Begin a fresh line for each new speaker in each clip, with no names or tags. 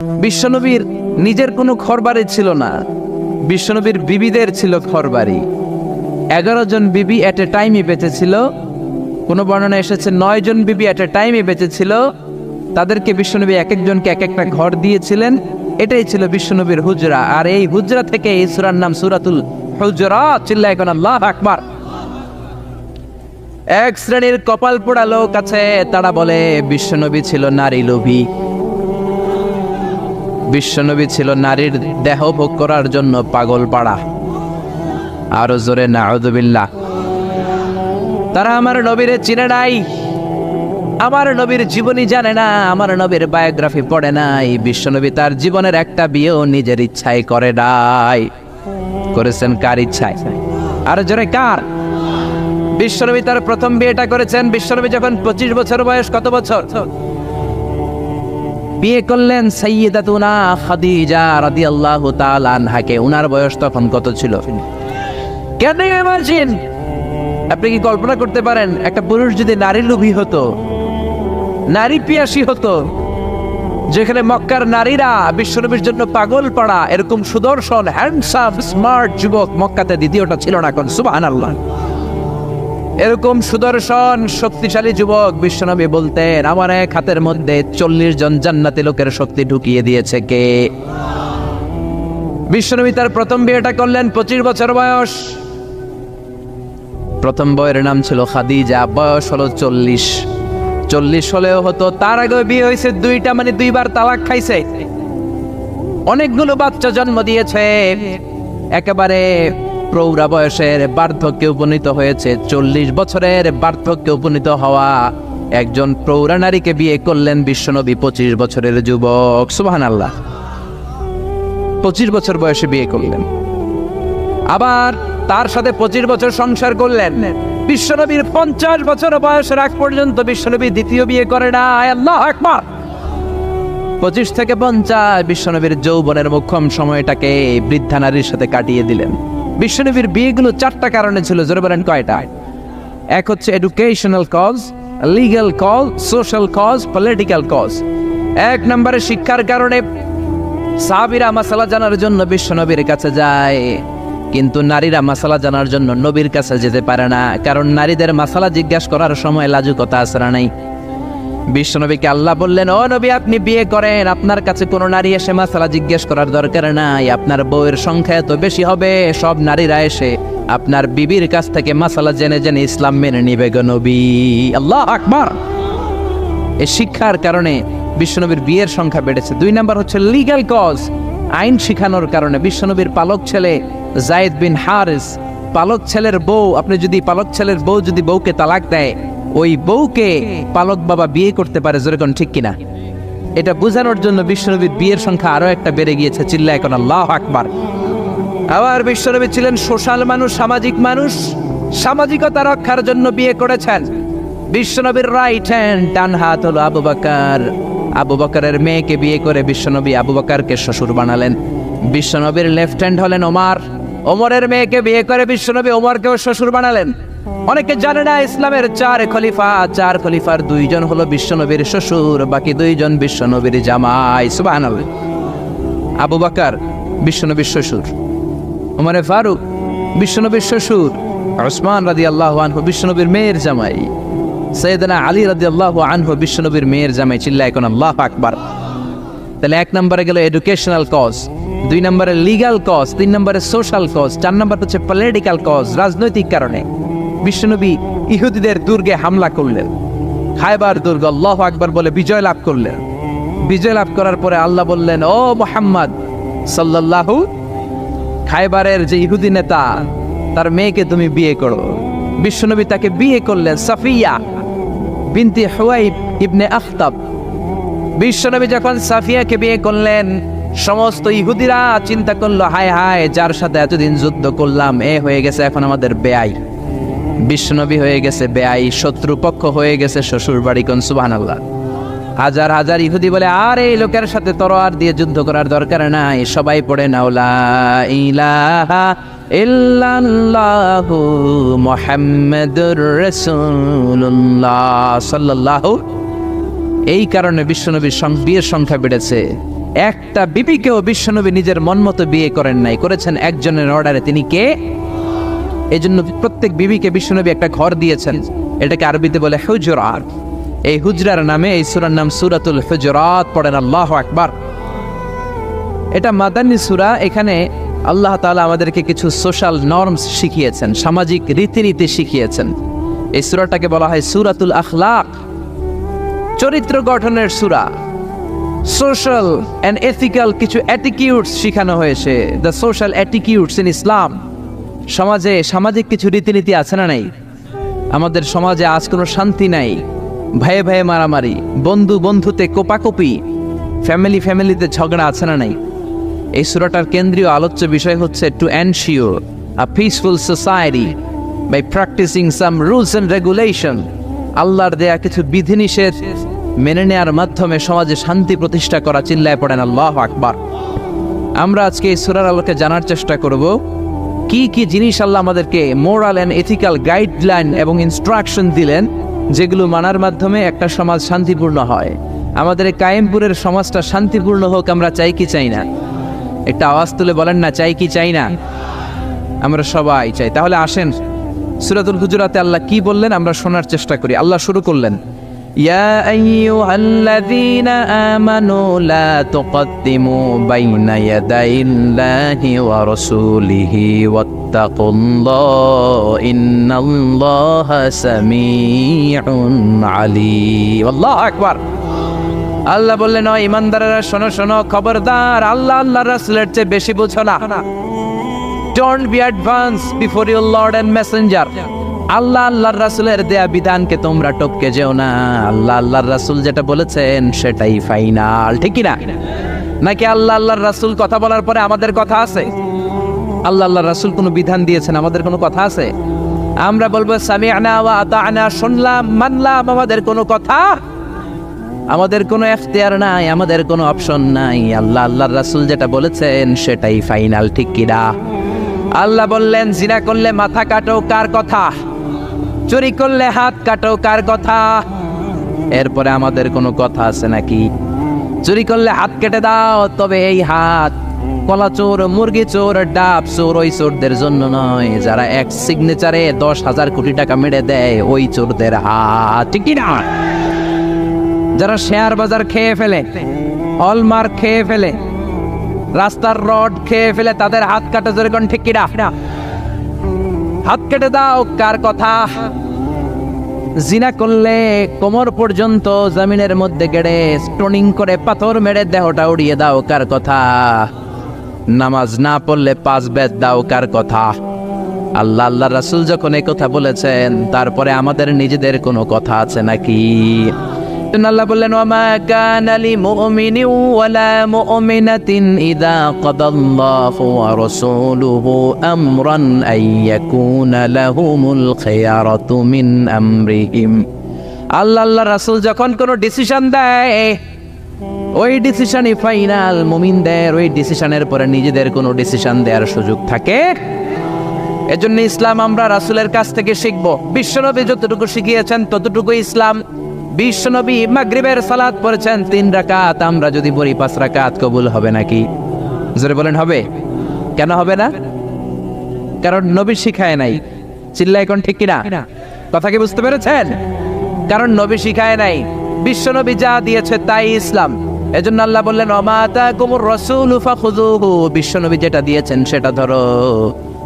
বিশ্বনবীর নিজের কোনো ঘরবাড়ি ছিল না, বিশ্বনবীর বিবিদের ছিল ঘরবাড়ি। 11 জন বিবি এট এ টাইমই বেঁচে ছিল। কোনো বর্ণনা এসেছে 9 জন বিবি এট এ টাইমই বেঁচে ছিল। তাদেরকে বিশ্বনবী এক একজনকে এক একটা ঘর দিয়েছিলেন। এটাই ছিল বিশ্বনবীর হুজরা। আর এই হুজরা থেকে এই সূরার নাম সূরাতুল হুজরাত। চিল্লায় কোন আল্লাহু আকবার। এক শ্রেণীর কপাল পোড়া লোক আছে, তারা বলে বিশ্বনবী ছিল নারী লোভী, বিশ্বনবী ছিল নারীর দেহ ভোগ করার জন্য পাগল পাড়া। আরো জোরে নাউযুবিল্লাহ। তারা আমার নবীরে চিনে নাই, আমার নবীর জীবনী জানে না, আমার নবীর বায়োগ্রাফি পড়ে নাই। বিশ্বনবী তার জীবনের একটা বিয়েও নিজের ইচ্ছায় করে নাই। করেছেন কার ইচ্ছায়? আরো জোরে কার? বিশ্বনবী তার প্রথম বিয়েটা করেছেন বিশ্বনবী যখন 25 বছর বয়স। কত বছর? বিয়ে করলেন সাইয়্যিদাতুনা খাদিজা রাদিয়াল্লাহু তাআলা আনহাকে। উনার বয়স তখন কত ছিল? Can you imagine? আপনি কি কল্পনা করতে পারেন একটা পুরুষ যদি নারী লোভী হতো, নারী পিয়াসী হতো, যেখানে মক্কার নারীরা বিশ্বনবীর জন্য পাগল পাড়া, এরকম সুদর্শন হ্যান্ডসাম স্মার্ট যুবক মক্কাতে দ্বিতীয়টা ছিল না। কোন সুবহানাল্লাহ। এরকম সুদর্শন শক্তিশালী যুবক বিশ্বনবী বলতেন, আমার এক হাতের মধ্যে 40 জন জান্নাতি লোকের শক্তি ঢুকিয়ে দিয়েছে কে? বিশ্বনবী তার প্রথম বিয়েটা করলেন 25 বছর বয়স। প্রথম বউয়ের নাম ছিল খাদিজা, বয়স হলো 40। 40 হলেও হতো, তার আগে বিয়ে হয়েছে 2টা, মানে 2বার তালাক খাইছে, অনেকগুলো বাচ্চা জন্ম দিয়েছে, একেবারে প্রৌঢ়া বয়সের বার্ধক্যে উপনীত হয়েছে। 40 বছরের বার্ধক্যে উপনীত হওয়া একজন প্রৌঢ়া নারীকে বিয়ে করলেন বিশ্বনবী, 25 বছরের যুবক। সুবহানাল্লাহ। 25 বছর বয়সে বিয়ে করলেন, আবার তার সাথে 25 বছর সংসার করলেন। বিশ্বনবীর 50 বছর বয়সের আগ পর্যন্ত বিশ্বনবী দ্বিতীয় বিয়ে করে না। আল্লাহু আকবার। 25 থেকে 50 বিশ্বনবীর যৌবনের মোক্ষম সময়টাকে বৃদ্ধা নারীর সাথে কাটিয়ে দিলেন। বিশ্বনবীর বিয়েগুলো 4টা কারণে ছিল। জোরে বলেন কয়টা? এক হচ্ছে educational cause, legal cause, social cause, political cause. 1 নম্বরে শিক্ষার কারণে সাহাবীরা মাসালা জানার জন্য বিশ্বনবীর কাছে যায়, কিন্তু নারীরা মাসালা জানার জন্য নবীর কাছে যেতে পারে না, কারণ নারীদের মাসালা জিজ্ঞাসা করার সময় লাজুকতা আছে না নাই? বিশ্বনবীকে আল্লাহ বললেন, ও নবী আপনি বিয়ে করেন, আপনার কাছে কোনো নারী এসে মাসালা জিজ্ঞেস করার দরকার নাই, আপনার বউয়ের সংখ্যা এত বেশি হবে, সব নারীরা এসে আপনার বিবির কাছ থেকে মাসালা জেনে জেনে ইসলাম মেনে নিবে গো নবী। আল্লাহু আকবার। এই শিক্ষার কারণে বিশ্বনবীর বিয়ের সংখ্যা বেড়েছে। 2 নাম্বার হচ্ছে লিগ্যাল কজ, আইন শিখানোর কারণে। বিশ্বনবীর পালক ছেলে যায়েদ বিন হারিস, পালক ছেলের বউ, আপনি যদি পালক ছেলের বউ যদি বউকে তালাক দেয়, ওই বউকে পালক বাবা বিয়ে করতে পারে। যেরকম ঠিক কিনা? এটা বোঝানোর জন্য বিশ্বনবীর বিয়ের সংখ্যা আরো একটা বেড়ে গিয়েছে। চিল্লায় এখন আল্লাহু আকবার। আবার বিশ্বনবী ছিলেন সোশ্যাল মানুষ, সামাজিক মানুষ, সামাজিকতা রক্ষার জন্য বিয়ে করেছেন। বিশ্বনবীর রাইট হ্যান্ড, ডান হাত হলো আবু বকর। আবু বকরের মেয়েকে বিয়ে করে বিশ্বনবী আবু বকরকে শ্বশুর বানালেন। বিশ্বনবীর লেফট হ্যান্ড হলেন ওমর। ওমরের মেয়েকে বিয়ে করে বিশ্বনবী ওমরকেও শ্বশুর বানালেন। অনেকে জানে না ইসলামের 4 খলিফা, 4 খলিফার 2 জন হলো বিশ্বনবীর শ্বশুর, বাকি 2 জন বিশ্বনবীর জামাই। সুবহানাল্লাহ। আবু বকর বিশ্বনবীর শ্বশুর, ওমরে ফারুক বিশ্বনবীর শ্বশুর, উসমান রাদিয়াল্লাহু আনহু বিশ্বনবীর মেয়ের জামাই, সাইয়েদনা আলী রাদিয়াল্লাহু আনহু বিশ্বনবীর মেয়ের জামাই। চিল্লায় এখন আল্লাহু আকবার। তাহলে 1 নম্বরে গেল এডুকেশনাল কজ, 2 নম্বরে লিগ্যাল কজ, 3 নম্বরে সোশ্যাল কজ, 4 নম্বর হচ্ছে পলিটিক্যাল কজ, রাজনৈতিক কারণে। বিশ্বনবী ইহুদিদের দুর্গে হামলা করলেন, খায়বার দুর্গ, আল্লাহু আকবার বলে বিজয় লাভ করলেন। বিজয় লাভ করার পরে আল্লাহ বললেন, ও মুহাম্মদ সাল্লাল্লাহু, খায়বারের যে ইহুদি নেতা তার মেয়েকে তুমি বিয়ে করো। বিশ্বনবী তাকে বিয়ে করলেন, সাফিয়া বিনতে হুয়াইব ইবনে আখতাব। বিশ্বনবী যখন সাফিয়াকে বিয়ে করলেন, সমস্ত ইহুদিরা চিন্তা করলো, হায় হায়, যার সাথে এতদিন যুদ্ধ করলাম এ হয়ে গেছে এখন আমাদের বেয়াই। বিশ্বনবী হয়ে গেছে বেয়াই, শত্রুপক্ষ হয়ে গেছে শ্বশুর বাড়ি। কোন সুবহানাল্লাহ। হাজার হাজার ইহুদি বলে, আর এই লোকের সাথে তরোয়ার দিয়ে যুদ্ধ করার দরকার নাই, সবাই পড়ে নাও লা ইলাহা ইল্লাল্লাহু মুহাম্মাদুর রাসূলুল্লাহ সাল্লাল্লাহু। এই কারণে বিশ্বনবীর বিয়ের সংখ্যা বেড়েছে। একটা বিবিকেও বিশ্বনবী নিজের মন মতো বিয়ে করেন নাই, করেছেন একজনের অর্ডারে। তিনি কে? এই জন্য প্রত্যেক বিবিকে বিশ্বনবী একটা ঘর দিয়েছেন, এটাকে আরবিতে বলে হুজরাত। এই হুজরার নামে এই সূরার নাম সূরাতুল হুজরাত। পড়েন আল্লাহু আকবার। এটা মাদানী সূরা। এখানে আল্লাহ তাআলা আমাদেরকে কিছু সোশ্যাল নর্মস শিখিয়েছেন, সামাজিক রীতিনীতি শিখিয়েছেন। এই সূরাটাকে বলা হয় সূরাতুল আখলাক, চরিত্র গঠনের সূরা। সোশ্যাল এন্ড এথিক্যাল কিছু অ্যাটিটিউডস শেখানো হয়েছে, দ্য সোশ্যাল অ্যাটিটিউডস ইন ইসলাম। সমাজে সামাজিক কিছু রীতিনীতি আছে না নাই? আমাদের সমাজে আজ কোনো শান্তি নাই, ভাইয়ে ভাইয়ে মারামারি, বন্ধু বন্ধুতে কোপাকুপি, ফ্যামিলিতে ঝগড়া আছে না নাই? এই সূরাটার কেন্দ্রীয় আলোচ্য বিষয় হচ্ছে to ensure a peaceful society by practicing some rules and regulation. আল্লাহর দেয়া কিছু বিধিনিষেধ মেনে নেওয়ার মাধ্যমে সমাজে শান্তি প্রতিষ্ঠা করা। চিল্লায় পড়েন আল্লাহু আকবার। আমরা আজকে এই সূরার আলোকে জানার চেষ্টা করব কি কি জিনিস আল্লাহ আমাদেরকে মোরাল এন্ড এথিক্যাল গাইডলাইন এবং ইনস্ট্রাকশন দিলেন, যেগুলো মানার মাধ্যমে একটা সমাজ শান্তিপূর্ণ হয়। আমাদের এই কায়েমপুরের সমাজটা শান্তিপূর্ণ হোক, আমরা চাই কি চাই না? একটা আওয়াজ তুলে বলেন না, চাই কি চাই না? আমরা সবাই চাই। তাহলে আসেন সূরাতুল হুজুরাতে আল্লাহ কি বললেন আমরা শোনার চেষ্টা করি। আল্লাহ শুরু করলেন, ইয়া আইয়ুহাল্লাযীনা আমানু লা তুকদ্দিমু বাইনা ইয়াদাইল্লাহি ওয়া রাসূলিহি ওয়াত্তাকুল্লাহ ইন্নাল্লাহা সামিউন আলীম। আল্লাহু আকবার। আল্লাহ বললেন, ও ইমানদারেরা শোনো শোনো, খবরদার আল্লাহ আল্লাহর রাসূলের চেয়ে বেশি বুঝো না। Don't be advanced before your Lord and Messenger. আল্লাহ আল্লাহর রাসূলের দেয়া বিধানকে তোমরা টপকে যেও না। আল্লাহ আল্লাহর রাসূল যেটা বলেছেন সেটাই ফাইনাল, ঠিক কি না? নাকি আল্লাহ আল্লাহর রাসূল কথা বলার পরে আমাদের কথা আছে? আল্লাহ আল্লাহর রাসূল কোনো বিধান দিয়েছেন, আমাদের কোনো কথা আছে? আমরা বলবো সামি'না ওয়া আতা'না, শুনলাম মানলাম, আমাদের কোনো কথা, আমাদের কোনো এখতিয়ার নাই, আমাদের কোনো অপশন নাই। আল্লাহ আল্লাহর রাসূল যেটা বলেছেন সেটাই ফাইনাল, ঠিক কি না? আল্লাহ বললেন, জিনা করলে মাথা কাটো, কার কথা? চুরি করলে হাত কাটো, কার কথা? এরপরে আমাদের কোনো কথা আছে নাকি? চুরি করলে হাত কেটে দাও, তবে এই হাত কলা চোর, মুরগি চোর, ডাব চোর ওই চোরদের জন্য নয়, যারা এক সিগনেচারে 10,000 কোটি টাকা মেরে দেয় ওই চোরদের হাত, ঠিক কি না? যারা শেয়ার বাজার খেয়ে ফেলে, হলমার্ক খেয়ে ফেলে, রাস্তার রড খেয়ে ফেলে, তাদের হাত কাটা, জোরে কোন ঠিক কি না? হাত কেটে দাও, কার কথা? জিনা করলে কোমর পর্যন্ত জমিনের মধ্যে গেড়ে স্টোনিং করে পাথর মেরে দেহটা উড়িয়ে দাও, কার কথা? নামাজ না পড়লে 5 বেদ দাও, কার কথা? আল্লাহ আল্লাহর রাসূল যখন এই কথা বলেছেন, তারপরে আমাদের নিজেদের কোনো কথা আছে নাকি? আল্লাহ বললেন, ওয়ামা কানা লিমুমিনিন ওয়ালা মুমিনাতিন ইযা কাদাল্লাহু ওয়া রাসূলুহু আমরান আইয়াকুনা লাহুমুল খিয়ারাতু মিন আমরিহিম। আল্লাহ আল্লাহর রাসূল যখন কোনো ডিসিশন দেয়, ওই ডিসিশনই ফাইনাল। মুমিনদের ওই ডিসিশনের পরে নিজেদের কোনো ডিসিশন দেওয়ার সুযোগ থাকে? এজন্য ইসলাম আমরা রাসূলের কাছ থেকে শিখব। বিশ্বনবী যতটুকু শিখিয়েছেন ততটুকু ইসলাম। বিশ্বনবী মাগরিবের সালাত পড়েছেন 3 রাকাত, আমরা যদি পড়ি 5 রাকাত, কবুল হবে নাকি? জোরে বলেন, হবে? কেন হবে না? কারণ নবী শিখায় নাই। চিল্লায় কোন ঠিক কিনা? কথা কি বুঝতে পেরেছেন? কারণ নবী শিখায় নাই, বিশ্বনবী যা দিয়েছে তাই ইসলাম। এজন্য আল্লাহ বললেন, ওমা আতাকুমুর রাসূলু ফাখুযুহু, বিশ্বনবী যেটা দিয়েছেন সেটা ধরো।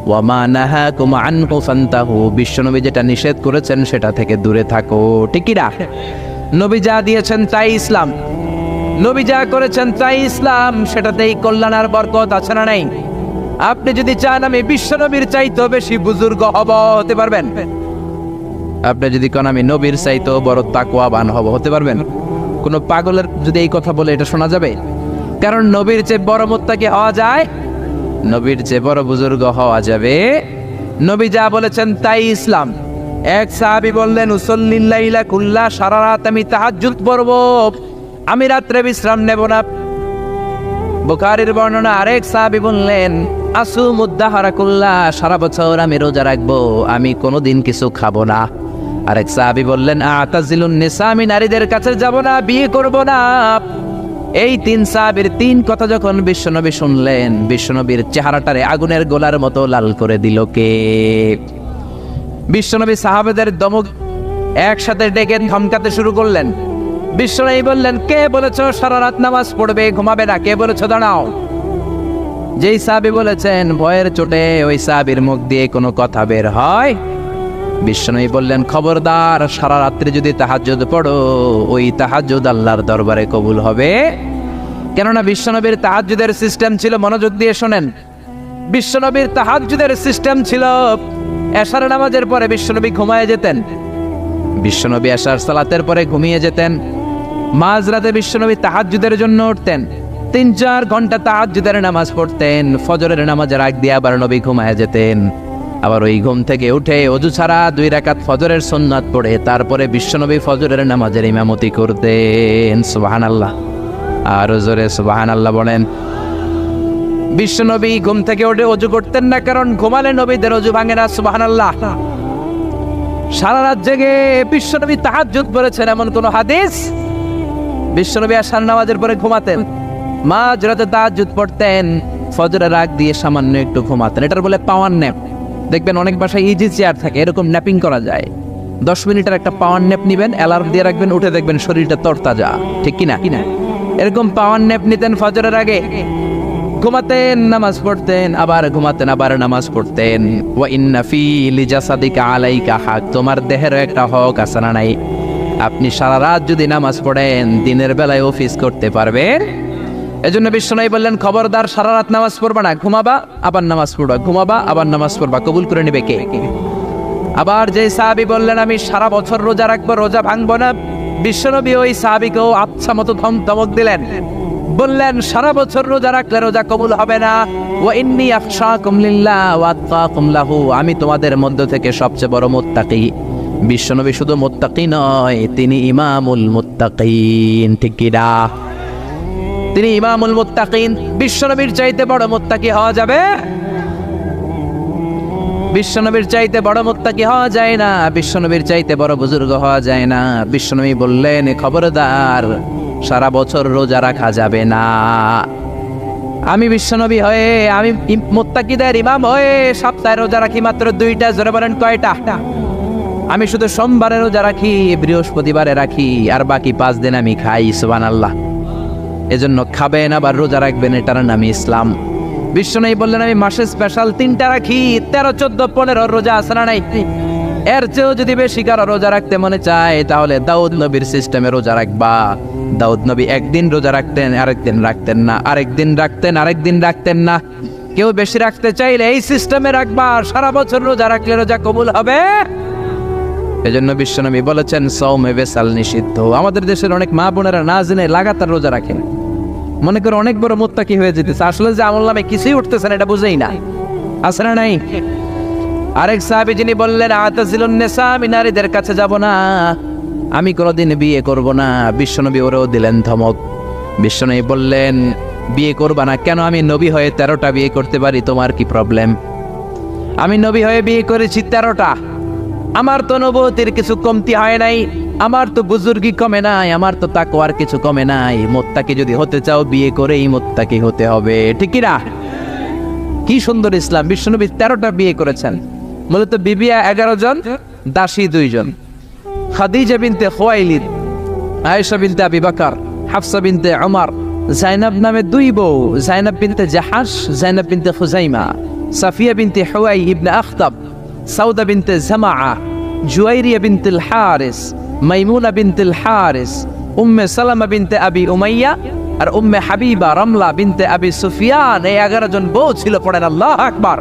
ওয়ামা নাহাকুম আনহু ফান্তাহু, বিশ্বনবী যেটা নিষেধ করেছেন সেটা থেকে দূরে থাকো, ঠিক কি না? নবী যা দিয়েছেন তাই ইসলাম, নবী যা করেছেন তাই ইসলাম, সেটাতেই কল্যাণ আর বরকত আছে না নাই? আপনি যদি চান আমি বিশ্বনবীর চাইতেও বেশি বুজুর্গ হব, হতে পারবেন? আপনি যদি কোন আমি নবীর চাইতেও বড় তাকওয়াবান হব, হতে পারবেন? কোন পাগলের যদি এই কথা বলে এটা শোনা যাবে? কারণ নবীর চেয়ে বড় মুত্তাকি হওয়া যায়, নবীর চেয়ে বড় বুজুর্গ হওয়া যাবে। নবী যা বলেছেন তাই ইসলাম। এক সাহাবী বললেন, উসাল্লিল লাইলা কুল্লা, সারা রাত আমি তাহাজ্জুদ পড়ব, আমি রাত্রে বিশ্রাম নেব না। বুখারীর বর্ণনা। আরেক সাহাবী বললেন, আসুমুদ দাহরা কুল্লা, সারা বছর আমি রোজা রাখবো, আমি কোনোদিন কিছু খাবো না। আরেক সাহাবী বললেন, আতাজিলুন নিসা, আমি নারীদের কাছে যাব না, বিয়ে করব না। এই 3 সাহাবীর 3 কথা যখন বিশ্বনবী শুনলেন, বিশ্বনবীর চেহারাটারে আগুনের গোলার মতো লাল করে দিল কে? বিশ্বনবী সাহাবেদের দমক একসাথে ডেকে ধমকাতে শুরু করলেন। বিশ্বনবী বললেন, কে বলেছো সারা রাত নামাজ পড়বে, ঘুমাবে না? কে বলেছো দাঁড়াও? যেই সাহাবী বলেছেন, ভয়ের চোটে ওই সাহাবীর মুখ দিয়ে কোনো কথা বের হয়। বিশ্বনবী বললেন, খবরদার, সারা রাত্রি যদি তাহাজ্জুদ পড়ো, ওই তাহাজ্জুদ আল্লাহর দরবারে কবুল হবে। কেননা বিশ্বনবীর তাহাজ্জুদের সিস্টেম ছিল, মনোযোগ দিয়ে শোনেন, বিশ্বনবীর তাহাজ্জুদের সিস্টেম ছিল এশার নামাজের পরে বিশ্বনবী ঘুমায়ে যেতেন। বিশ্বনবী এশার সালাতের পরে ঘুমিয়ে যেতেন। মাঝরাতে বিশ্বনবী তাহাজ্জুদের জন্য উঠতেন, 3-4 ঘন্টা তাহাজ্জুদের নামাজ পড়তেন। ফজরের নামাজের আগ দিয়ে আবার নবী ঘুমায়ে যেতেন। আবার ওই ঘুম থেকে উঠে ওযু ছাড়া 2 রাকাত ফজরের সুন্নাত পড়ে তারপরে বিশ্বনবী ফজরের নামাজের ইমামতি করতেন। সুবহানাল্লাহ, আর জোরে সুবহানাল্লাহ বলেন। বিশ্বনবী ঘুম থেকে উঠে ওযু করতেন না, কারণ ঘুমালে নবীদের ওযু ভাঙে না। সুবহানাল্লাহ। সারা রাত জেগে বিশ্বনবী তাহাজ্জুদ পড়েছেন এমন কোন হাদিস? বিশ্বনবী আশার নামাজের পরে ঘুমাতেন, মাঝরাতে তাহাজ্জুদ পড়তেন, ফজরের আগ দিয়ে সামান্য একটু ঘুমাতেন। এটার বলে পাওয়ার ন্যাপ। দেখবেন অনেক বাসায় ইজি চেয়ার থাকে, এরকম ন্যাপিং করা যায়। 10 মিনিটের একটা পাওয়ার ন্যাপ নিবেন, অ্যালার্ম দিয়ে রাখবেন, উঠে দেখবেন শরীরটা তরতাজা। ঠিক কিনা? এরকম পাওয়ার ন্যাপ নিতেন ফজরের আগে, ঘুমাতেন, নামাজ পড়তেন, আবার ঘুমাতেন, আবার নামাজ পড়তেন। ওয়া ইন্না ফি লিজাসাদিকা আলাইকা হক, তোমার দেহের একটা হক আছে না নাই? আপনি সারা রাত যদি নামাজ পড়েন, দিনের বেলায় অফিস করতে পারবেন। এজন্য বিশ্বনবী বললেন, খবরদার, সারা রাত নামাজ পড়বা না, ঘুমাবা আবার নামাজ পড়বা, ঘুমাবা আবার নামাজ পড়বা, কবুল করে নেবে কে? আবার যে সাহাবী বললেন, আমি সারা বছর রোজা রাখবো, রোজা ভাঙবো না, বিশ্বনবী ওই সাহাবীকেও আচ্ছা মতো ধমক দিলেন, বললেন, সারা বছর রোজা রাখলে রোজা কবুল হবে না। ওয়া ইন্নী আখশাকুম লিল্লাহ ওয়া আতকাকুম লাহু, আমি তোমাদের মধ্য থেকে সবচেয়ে বড় মুত্তাকি। বিশ্বনবী শুধু মুত্তাকি নয়, তিনি ইমামুল মুত্তাকিন। ঠিক কি না? তিনি ইমামুল মুত্তাকিন। বিশ্বনবীর চাইতে বড় মুত্তাকি হওয়া যাবে? বিশ্বনবীর চাইতে বড় মুত্তাকি হওয়া যায় না, বিশ্বনবীর চাইতে বড় বুজুর্গ হওয়া যায় না। বিশ্বনবী বললেন, খবরদার, সারা বছর রোজা রাখা যাবে না। আমি বিশ্বনবী হয়ে, আমি মুত্তাকিদের ইমাম হয়ে সপ্তাহে রোজা রাখি মাত্র 2টা। জোরে বলেন, কয়টা? আমি শুধু সোমবারে রোজা রাখি, বৃহস্পতিবারে রাখি, আর বাকি 5 দিন আমি খাই। সুবহানাল্লাহ। এজন্য খাবেন আবার রোজা রাখবেন, এটার নামই ইসলাম। বিশ্বনবী বললেন, আমি মাসে স্পেশাল 3টা রাখি, 13, 14, 15 রোজা আছে না নাই? এর চেয়েও যদি বেশি কারো রোজা রাখতে মনে চায়, তাহলে দাউদ নবীর সিস্টেমে রোজা রাখবা। দাউদ নবী একদিন রোজা রাখতেন, আরেকদিন রাখতেন না, আরেকদিন রাখতেন, আরেকদিন রাখতেন না। কেউ বেশি রাখতে চাইলে এই সিস্টেমে রাখবা, সারা বছর রোজা রাখলে রোজা কবুল হবে। এজন্য বিশ্বনবী বলেছেন, সওমে বেসাল নিষিদ্ধ। আমাদের দেশের অনেক মা বোনেরা না জেনে লাগাতার রোজা রাখেন, মনে করে অনেক বড় মুত্তাকি হয়ে যেতেছে, আসলে যে আমল নামে কিছুই উঠতেছে না, এটা বুঝেই না। আছে না নাই? আরেক সাহাবী যিনি বললেন, আতাজিলুন নিসা, আমি নারীদের কাছে যাব না, আমি কোনোদিন বিয়ে করব না। বিশ্বনবী ওরেও দিলেন ধমক। বিশ্বনবী বললেন, বিয়ে করবা না কেন? আমি নবী হয়ে 13টা বিয়ে করতে পারি, তোমার কি প্রবলেম? আমি নবী হয়ে বিয়ে করেছি 13টা, আমার তো নবুয়তের কিছু কমতি হয় নাই, আমার তো বুজুর্গি কমে নাই, আমার তো তাকওয়ার কিছু কমে নাই। মুত্তাকি যদি হতে চাও, বিয়ে করেই মুত্তাকি হতে হবে। ঠিক কি না? কি সুন্দর ইসলাম! বিশ্বনবী 13টা বিয়ে করেছেন। মূলত বিবিয়া 11 জন, দাসী 2 জন। খাদিজা বিনতে খুয়াইলিদ, আয়েশা বিনতে আবি বকর, হাফসা বিনতে উমর, জাইনাব নামে 2 বউ, জাইনাব বিনতে জাহাশ, জাইনাব বিনতে খুজাইমা, সাফিয়া বিনতে হুয়াই ইবনে আখতাব, সাউদা বিনতে জামাআ, জুয়াইরিয়া বিনতুল হারিস, মাইমুনা বিনতুল হারিস, উম্মে সালামা বিনতে আবি উমাইয়া, আর উম্মে হাবিবা রামলা বিনতে আবি সুফিয়ান। এই 11 জন বউ ছিল। পড়েন আল্লাহু আকবার।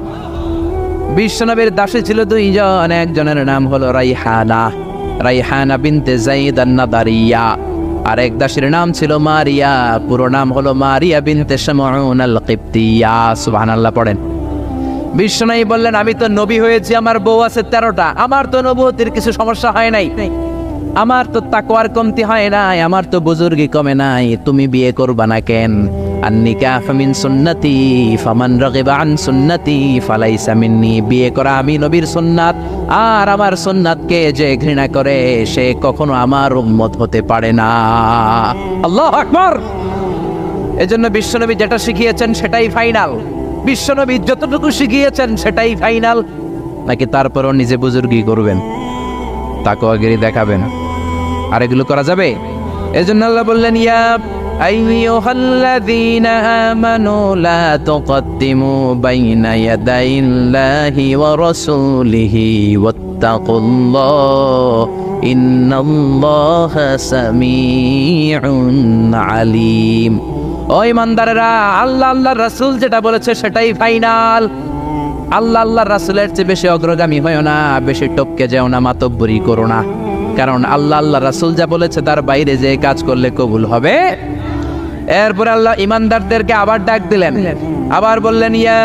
বিশ্বনবীর দাসী ছিল 2 জন, একজনের নাম হলো রাইহানা, রাইহানা বিনতে যায়েদ আন-নাদারিয়া, আর এক দাসীর নাম ছিল মারিয়া, পুরো নাম হলো মারিয়া বিনতে শামউন আল-কিবতিয়া। সুবহানাল্লাহ পড়েন। বিশ্বনবী বললেন, আমি তো নবী হয়েছি, আমার বউ আছে 13টা, আমার তো নবুয়তের কিছু সমস্যা হয় নাই, আমার তো তাকওয়ার কমতি হয় নাই, আমার তো বুজুর্গি কমে নাই, তুমি বিয়ে করবা না কেন? আন-নিকাহু মিন সুন্নতি ফামান রাগিবা আন সুন্নতি ফালাইসা মিন্নি। বিয়ে করা আমি নবীর সুন্নাত, আর আমার সুন্নাতকে যে ঘৃণা করে, সে কখনো আমার উম্মত হতে পারে না। আল্লাহু আকবার। এজন্য বিশ্বনবী যেটা শিখিয়েছেন সেটাই ফাইনাল। বিশ্বনবী যতটুকু শিখিয়েছেন সেটাই ফাইনাল, নাকি তারপরও নিজে বুজুর্গি করবেন, তাকওয়াগিরি দেখাবেন? আর এগুলো করা যাবে? এজন্য আল্লাহ বললেন, ইয়া আইয়ুহাল্লাযীনা আমানু লা তুকদ্দিমু বাইনা ইয়াদাইল্লাহি ওয়া রাসূলিহি ওয়াত্তাকুল্লাহ ইন্নাল্লাহা সামিউন আলীম। ও ইমানদারেরা, আল্লাহ আল্লাহর রাসূল যেটা বলেছে সেটাই ফাইনাল। আল্লাহ আল্লাহর রাসূলের চেয়ে বেশি অগ্রগামী হয়ো না, বেশি টপকে যেও না, মাতব্বরি করো না। কারণ আল্লাহ আল্লাহর রাসূল যা বলেছে তার বাইরে যে কাজ করলে কবুল হবে। এরপর আল্লাহ ইমানদারদেরকে আবার ডাক দিলেন, আবার বললেন, ইয়া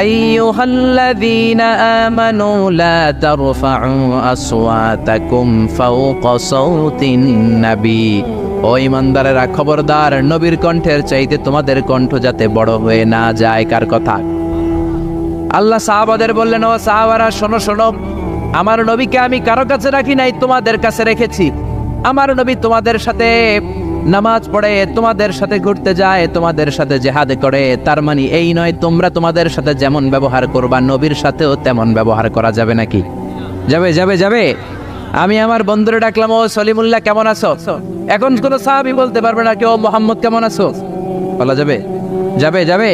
আইয়ুহাল্লাযীনা আমানু লা তারফাউ আসওয়াতাকুম ফাওকা সাওতিন নবী। ও ইমানদারেরা, খবরদার, নবীর কণ্ঠের চাইতে তোমাদের কণ্ঠ যাতে বড় হয়ে না যায়। কার কথা? আল্লাহ সাহাবাদের বললেন, ও সাহাবারা, শোনো শোনো, আমার নবীকে আমি কারো কাছে রাখি নাই, তোমাদের কাছে রেখেছি। আমার নবী তোমাদের সাথে নামাজ পড়ে, তোমাদের সাথে ঘুরতে যায়, তোমাদের সাথে জিহাদ করে। তার মানে এই নয় তোমরা তোমাদের সাথে যেমন ব্যবহার করবা নবীর সাথেও তেমন ব্যবহার করা যাবে নাকি? যাবে যাবে যাবে। আমি আমার বন্ধুরে ডাকলাম, ও সলিমুল্লাহ কেমন আছো? এখন কোন সাহাবী বলতে পারবে না, কেউ মোহাম্মদ কেমন আছো বলা যাবে? যাবে যাবে।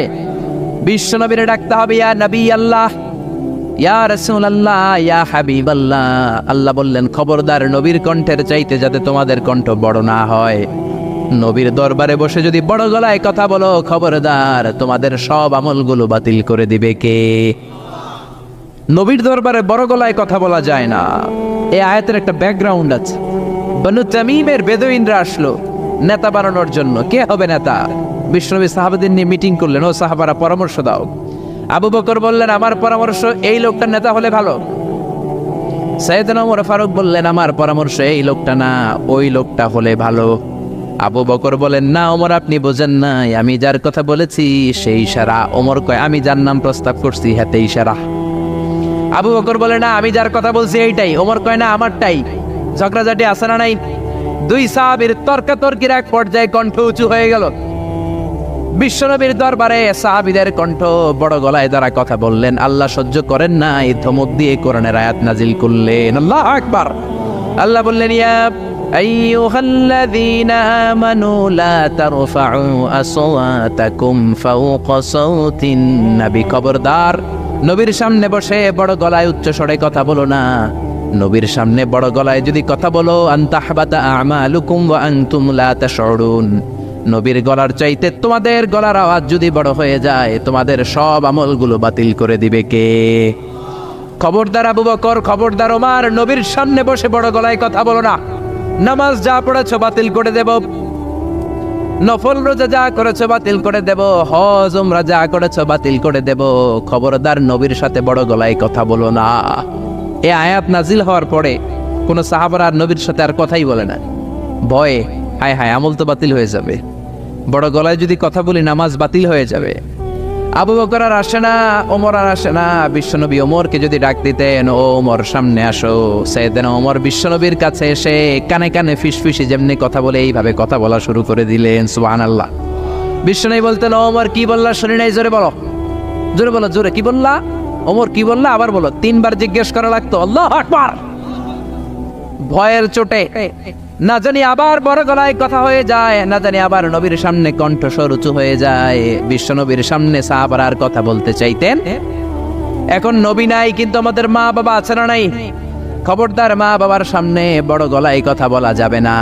বিশ্ব নবীরে ডাকতে হবে, ইয়া নবী আল্লাহ, ইয়া রাসূলুল্লাহ, ইয়া হাবিবাল্লাহ। আল্লাহ বললেন, খবরদার, নবীর কণ্ঠের চাইতে যাতে তোমাদের কণ্ঠ বড় না হয়। নবীর দরবারে বসে যদি বড় গলায় কথা বলো, খবরদার, তোমাদের সব আমলগুলো বাতিল করে দিবে কে? নবীর দরবারে বড় গলায় কথা বলা যায় না। এই আয়াতের একটা ব্যাকগ্রাউন্ড আছে। বনু তামিমের বেদুইনরা আসলো নেতা বানানোর জন্য। কে হবে নেতা? বিশ্বনবী সাহাবাদের নিয়ে মিটিং করলেন, ও সাহাবারা পরামর্শ দাও। আবু বকর বললেন, আমার পরামর্শ এই লোকটা নেতা হলে ভালো। সাইয়েদনা ওমর ফারুক বললেন, আমার পরামর্শ এই লোকটা না, ওই লোকটা হলে ভালো। আবু বকর বলেন, না ওমর, আপনি বোঝেন নাই, আমি যার কথা বলেছি সেই ইশারা। ওমর কয়, আমি যার নাম প্রস্তাব করছি হাতে ইশারা। আবু বকর বলে, না আমি যার কথা বলছি এইটাই। ওমর কয়, না আমারটাই। ঝগড়াঝাটি আছে না নাই? দুই সাহাবীর তর্কাতর্কির এক পর্যায়ে কণ্ঠ উঁচু হয়ে গেল। বিশ্বনবীর দরবারে সাহাবীদের কণ্ঠ বড় গলায় যারা কথা বললেন, আল্লাহ সহ্য করেন না, এই ধমক দিয়ে কোরআনের আয়াত নাজিল করলেন। আল্লাহু আকবার। আল্লাহ বললেন, ইয়া আইয়ুহাল্লাযীনা আমানু লা তারফাউ আসওয়াতাকুম ফাওকা সাওতিন নবী। খবরদার, নবীর সামনে বসে বড় গলায় উচ্চ স্বরে কথা বলো না। নবীর সামনে বড় গলায় যদি কথা বলো, আনতাহবাতা আমালুকুম ওয়া আনতুম লা তাশউরুন। নবীর গলার চাইতে তোমাদের গলার আওয়াজ যদি বড় হয়ে যায়, তোমাদের সব আমলগুলো বাতিল করে দিবে কে? খবরদার আবু বকর, খবরদার ওমর, নবীর সামনে বসে বড় গলায় কথা বলো না। নামাজ যা পড়েছো বাতিল করে দেব, নফল রোজা যা করেছো বাতিল করে দেব, হজ উমরা যা করেছো বাতিল করে দেব। খবরদার, নবীর সাথে বড় গলায় কথা বলো না। এই আয়াত নাজিল হওয়ার পরে কোন সাহাবারা আর নবীর সাথে আর কথাই বলে না, ভয়ে। হায় হায়, আমল তো বাতিল হয়ে যাবে, বড় গলায় যদি কথা বলি নামাজ বাতিল হয়ে যাবে। আবু বকর আর আসে না, ওমর আর আসে না। বিশ্বনবী ওমরকে যদি ডাক দিতেন, ও ওমর সামনে আসো, সাইয়েদনা ওমর বিশ্বনবীর কাছে এসে কানে কানে ফিসফিসি যেমনি কথা বলে এইভাবে কথা বলা শুরু করে দিলেন। সুবহানাল্লাহ। বিশ্বনবী বলতেন, ও ওমর কি বললা শুনি নাই, জোরে বলো, জোরে বলো, জোরে। কি বললা ওমর, কি বললা? আবার বলো। 3 বার জিজ্ঞেস করা লাগতো। আল্লাহু আকবার। ভয়ের চোটে না জানি আবার বড় গলায় কথা হয়ে যায়, না জানি আবার নবীর সামনে কণ্ঠস্বর উঁচু হয়ে যায়। বিশ্ব নবীর সামনে সাহাবারা আর কথা বলতে চাইতেন। এখন নবী নাই, কিন্তু আমাদের মা বাবা আছে না নাই? খবরদার, মা বাবার সামনে বড় গলায় কথা বলা যাবে না।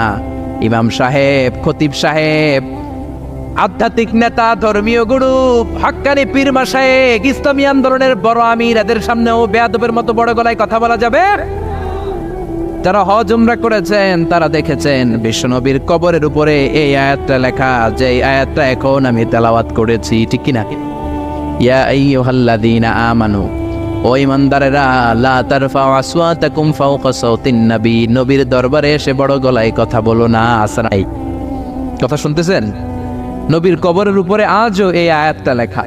ইমাম সাহেব, খতিব সাহেব, আধ্যাত্মিক নেতা, ধর্মীয় গুরু, হাক্কানি পীর মাশায়েখ, ইসলামী আন্দোলনের বড় আমির, এদের সামনেও বেয়াদবের মতো বড় গলায় কথা বলা যাবে? যারা হজ উমরা করেছেন তারা দেখেছেন বিশ্বনবীর কবরের উপরে এই আয়াতটা লেখা, যে আয়াতটা এখন আমি তেলাওয়াত করেছি, ঠিক কি না? ইয়া আইয়ুহাল্লাযীনা আমানু, ও ঈমানদারেরা, লা তারফাউ আসওয়াতাকুম ফাওকা সাওতিন নবী। নবীর দরবারে এসে বড় গলায় কথা বলো না। আসরাই কথা শুনতেছেন? নবীর কবরের উপরে আজও এই আয়াতটা লেখা।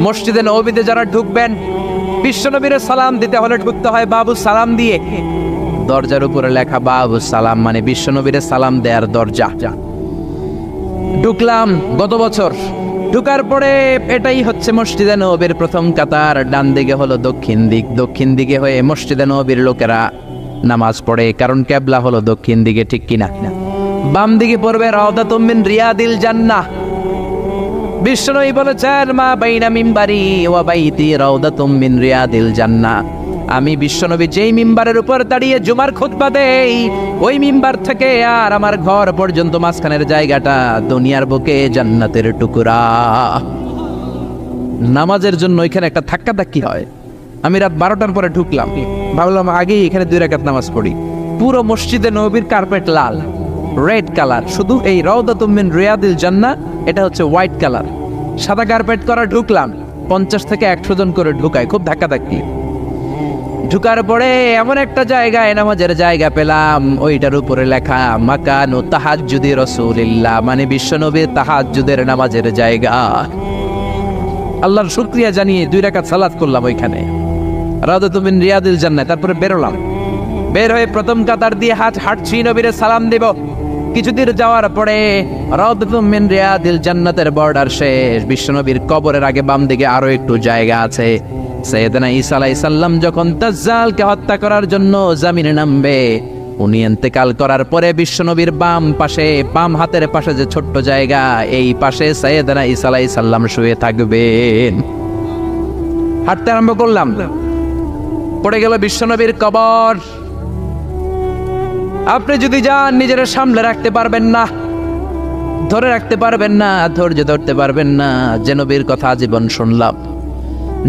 মসজিদে নববীতে যারা ঢুকবেন, বিশ্বনবীর সালাম দিতে হলে ঢুকতে হয় বাবু সালাম দিয়ে। দরজার উপরে লেখা বাবু সালাম, মানে বিশ্বনবীর সালাম দেয়ার দরজা। ঢুকলাম গত বছর। ঢুকার পরে এটাই হচ্ছে মসজিদে নববীর প্রথম কাতার। ডান দিকে হলো দক্ষিণ দিক, দক্ষিণ দিকে হয়ে মসজিদে নববীর লোকেরা নামাজ পড়ে, কারণ কিবলা হলো দক্ষিণ দিকে, ঠিক কিনা? বাম দিকে পড়বে রাউদাতুম মিন রিয়াদিল জান্নাহ। বিষ্ণুই বলেছেন, মা বাইনা মিম্বারি ওয়া বাইতি রাউদাতুম মিন রিয়াদিল জান্নাহ। আমি বিশ্বনবী যেই মিম্বারের উপর দাঁড়িয়ে জুমার খুতবা দেই, ওই মিম্বার থেকে আর আমার ঘর পর্যন্ত মাঝখানের জায়গাটা দুনিয়ার বুকে জান্নাতের টুকরা। নামাজের জন্য এখানে একটা ধাক্কাধাক্কি হয়। আমি রাত 12টার পরে ঢুকলাম, ভাবলাম আগেই এখানে 2 রাকাত নামাজ পড়ি। পুরো মসজিদে নববীর কার্পেট লাল, রেড কালার, শুধু এই রাউদাতুম মিন রিয়াদিল জান্নাহ এটা হচ্ছে হোয়াইট কালার, সাদা কার্পেট করা। ঢুকলাম, 50 থেকে 100 জন করে ঢুকায়, খুব ধাক্কাধাক্কি। ঢুকার পরে এমন একটা জায়গায় নামাজের জায়গা পেলাম, ওইটার উপরে লেখা মাকানু তাহাজ্জুদি রাসূলিল্লাহ, মানে বিশ্বনবীর তাহাজ্জুদের নামাজের জায়গা। আল্লাহর শুকরিয়া জানিয়ে 2 রাকাত সালাত করলাম ওইখানে, রাউদাতুম মিন রিয়াদিল জান্নাহ। তারপরে বেরোলাম, বের হয়ে প্রথম কাতার দিয়ে হাঁটছি, নবীরে সালাম দেব। কিছুদিন যাওয়ার পরে রাউদাতুম মিন রিয়াদিল জান্নাতের বর্ডার শেষ। বিশ্বনবীর কবরের আগে বাম দিকে আরো একটু জায়গা আছে। সাইয়েদনা ঈসা আলাইহিস সালাম যখন দাজ্জালকে হত্যা করার জন্য জমিনে নামবে, উনি ইন্তেকাল করার পরে বিশ্বনবীর বাম পাশে, বাম হাতের পাশে যে ছোট্ট জায়গা, এই পাশে সাইয়েদনা ঈসা আলাইহিস সালাম শুয়ে থাকবেন। হাঁটতে আরম্ভ করলাম, পড়ে গেল বিশ্বনবীর কবর। আপনি যদি যান, নিজের সামলে রাখতে পারবেন না, ধরে রাখতে পারবেন না, ধৈর্য ধরতে পারবেন না। যে নবীর কথা আজীবন শুনলাম,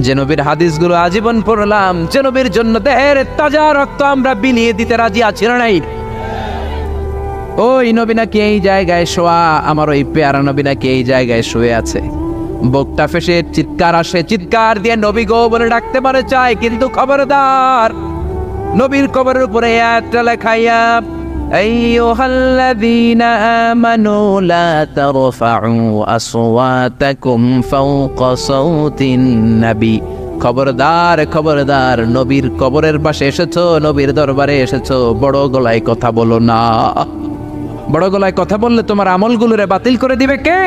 যে নবীর হাদিসগুলো আজীবন পড়লাম, যে নবীর জন্য দেহের তাজা রক্ত আমরা বিলিয়ে দিতে রাজি আছি না নাই? ওই নবী নাকি এই জায়গায় শোয়া, আমার ওই পেয়ারা নবী নাকি এই জায়গায় শুয়ে আছে। বুকটা ফেসে চিৎকার আসে, চিৎকার দিয়ে নবী গো বলে ডাকতে পারে চায়, কিন্তু খবরদার, নবীর কবরের উপরে একটা লেখাইয়া আইয়ুহাল্লাযীনা আমানু লা তারফাউ আসওয়াতাকুম ফাওকা সাওতিন নবী। খবরদার, খবরদার, নবীর কবরের পাশে এসেছো, নবীর দরবারে এসেছো, বড় গলায় কথা বলো না। বড় গলায় কথা বললে তোমার আমলগুলোরে বাতিল করে দিবে কে?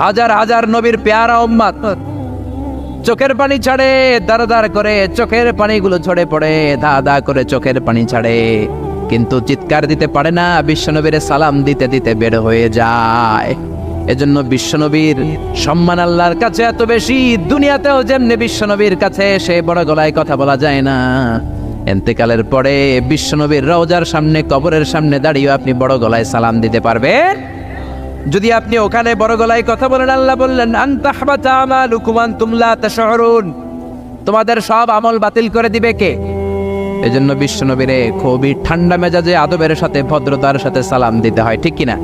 হাজার হাজার নবীর পেয়ারা উম্মত চোখের পানি ছাড়ে, দাঁড় দাঁড় করে চোখের পানিগুলো ঝরে পড়ে, দা দা করে চোখের পানি ছাড়ে, কিন্তু চিৎকার দিতে পারে না। বিশ্বনবীর সালাম দিতে দিতে বের হয়ে যায়। এজন্য বিশ্বনবীর সম্মান আল্লাহর কাছে এত বেশি, দুনিয়াতেও যেমনি বিশ্বনবীর কাছে সে বড় গলায় কথা বলা যায় না, ইন্তেকালের পরে বিশ্বনবীর রওজার সামনে, কবরের সামনে দাঁড়িয়ে আপনি বড় গলায় সালাম দিতে পারবেন? যদি আপনি ওখানে বড় গলায় কথা বলেন, আল্লাহ বললেন আনতাহবাতা আমালুকুম আনতুম লা তাশউরুন, তোমাদের সব আমল বাতিল করে দিবে কে? এজন্য বিশ্বনবীরে খুবই ঠান্ডা মেজাজে, আদবের সাথে, ভদ্রতার সাথে সালাম দিতে হয়, ঠিক কিনা?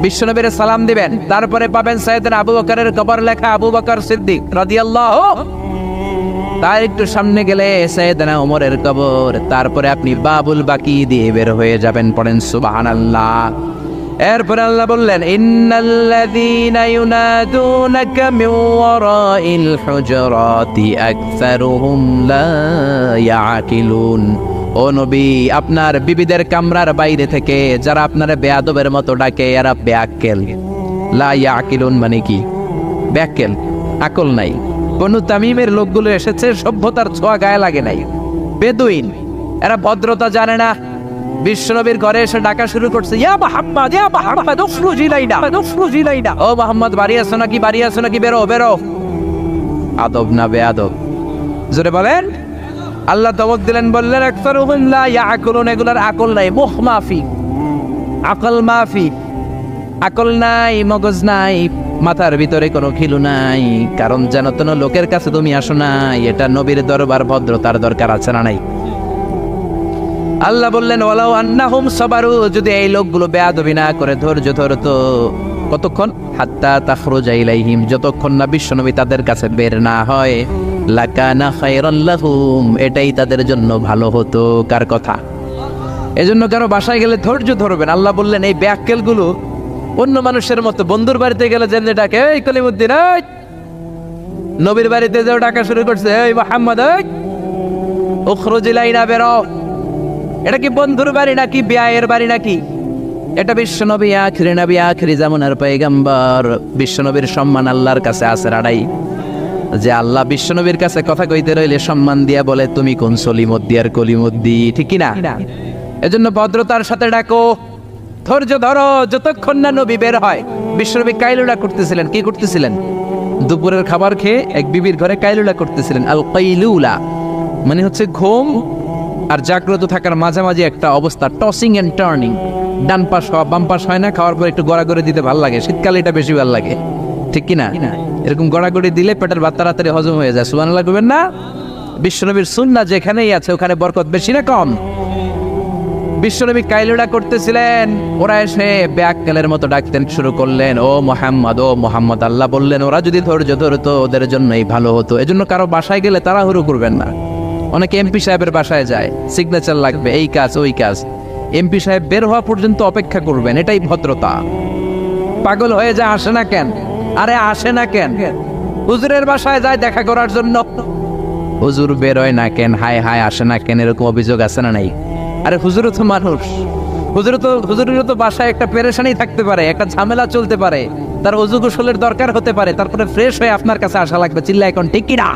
বিশ্বনবীরে সালাম দিবেন, তারপরে পাবেন সাইয়েদনা আবু বকরের কবর লেখা আবু বকর সিদ্দিক রাদিয়াল্লাহু। তার একটু সামনে গেলে সাইয়েদনা ওমরের কবর, তারপরে আপনি বাবুল বাকি দিয়ে বের হয়ে যাবেন। পড়েন সুবহানাল্লাহ। এরপরে আল্লাহ বললেন ইন্নাল্লাযীনা ইউনাদুনাকা মিন ওয়ারাইল হুজুরাতি আকসারুহুম লা ইয়াকিলুন। ও নবী, আপনার বিবিদের কামরার বাইরে থেকে যারা আপনারে বেয়াদবের মতো ডাকে, এরা বেআক্কেল। লা ইয়াকিলুন মানে কি? বেআক্কেল, আকল নাই। বনু তামিমের লোকগুলো এসেছে, সভ্যতার ছোঁয়া গায়ে লাগে নাই, বেদুইন, এরা ভদ্রতা জানে না। বিশ্বনবীর ঘরে এসে ডাকা শুরু করছে, ইয়া মুহাম্মদ, ইয়া মুহাম্মদ, উখরুজ ইলাইনা, উখরুজ ইলাইনা। ও মুহাম্মদ, বাড়ি আছো নাকি, বাড়ি আছো নাকি, বেরো বেরো। আদব না বেয়াদব? জোরে বলেন। আল্লাহ ধমক দিলেন, বললেন আকসারুহুম লা ইয়াকুলুন, এগুলার আকল নাই, মুখ মাফি, আকল মাফি, আকল নাই, মগজ নাই, মাথার ভিতরে কোনো খিলু নাই। কারণ যেন তেন লোকের কাছে তুমি আসো নাই, এটা নবীর দরবার, ভদ্রতার দরকার আছে না নাই? আল্লাহ বললেন ওয়ালাউ আন্নাহুম সাবারু, যদি এই লোকগুলো বেয়াদবি না করে ধৈর্য ধরতো, কতক্ষণ? হাত্তা তাখরুজা ইলাইহিম, যতক্ষণ না বিশ্বনবী তাদের কাছে বের না হয়, লাকানা খায়রাল লাহুম, এটাই তাদের জন্য ভালো হতো। কার কথা? এজন্য কারো বাসায় গেলে ধৈর্য ধরবেন। আল্লাহ বললেন এই বেয়াক্কেলগুলো অন্য মানুষের মতো, বন্ধুর বাড়িতে গেলে যেমনি ডাকে, এই কলিমুদ্দিন, এই নবীর বাড়িতে যেও ডাকা শুরু করছে, এই মুহাম্মদ, এই উখরুজ ইলাইনা, বেরো। এটা কি বন্ধুর বাড়ি নাকি বিয়ের বাড়ি নাকি? এটা বিশ্বনবী আখিরি নবী, আখিরি জামানার পয়গম্বর। বিশ্বনবীর সম্মান আল্লাহর কাছে আছে রাড়াই, যে আল্লাহ বিশ্বনবীর কাছে কথা কইতে রইলে সম্মান দিয়া বলে তুমি কোন সলিমদ্দি আর কলিমদ্দি, ঠিক কি না? এজন্য ভদ্রতার সাথে ডাকো, ধৈর্য ধরো যতক্ষণ না নবী বের হয়। বিশ্বনবী কাইলুলা করতেছিলেন। কি করতেছিলেন? দুপুরের খাবার খেয়ে এক বিবির ঘরে কাইলুলা করতেছিলেন। আল কাইলুলা মানে হচ্ছে ঘুম আর জাগ্রত থাকার মাঝামাঝি একটা অবস্থা, টসিং এন্ড টার্নিং। ডান পাশ হওয়া বাম পাশ হয় না, খাওয়ার পর একটু গড়াগড়ি দিতে ভালো লাগে, শীতকালে এটা বেশি ভালো লাগে, ঠিক কি না? এরকম গড়াগড়ি দিলে পেটের ভাত তাড়াতাড়ি হজম হয়ে যায়। সুবহানাল্লাহ কইবেন না? বিশ্বনবীর সুন্নাহ যেখানেই আছে ওখানে বরকত বেশি না কম? বিশ্বনবী কাইলুলা করতেছিলেন, ওরা এসে ব্যাককেলের মতো ডাকতেন শুরু করলেন, ও মোহাম্মদ, ও মোহাম্মদ। আল্লাহ বললেন ওরা যদি ধৈর্য ধরতো ওদের জন্যই ভালো হতো। এজন্য কারো বাসায় গেলে তাড়াহুড়ো করবেন না। অনেকে এমপি সাহেবের বাসায় যায়, সিগনেচার লাগবে, এই কাজ ওই কাজ। এমপি সাহেব বের হওয়া পর্যন্ত অপেক্ষা করবেন, এটাই ভদ্রতা। পাগল হয়ে যায়, আসে না কেন? আরে আসে না কেন? হুজুরের বাসায় যায় দেখা করার জন্য, হুজুর বের হয় না কেন? হায় হায় আসে না কেন? এরকম অভিযোগ আছে না নাই? আরে হুজুরও তো মানুষ, হুজুরেরও তো বাসায় একটা পেরেশানি থাকতে পারে, একটা ঝামেলা চলতে পারে, তার ওযু গোসলের দরকার হতে পারে, তারপরে ফ্রেশ হয়ে আপনার কাছে আসা লাগবে। চিল্লা এখন ঠিক কি না?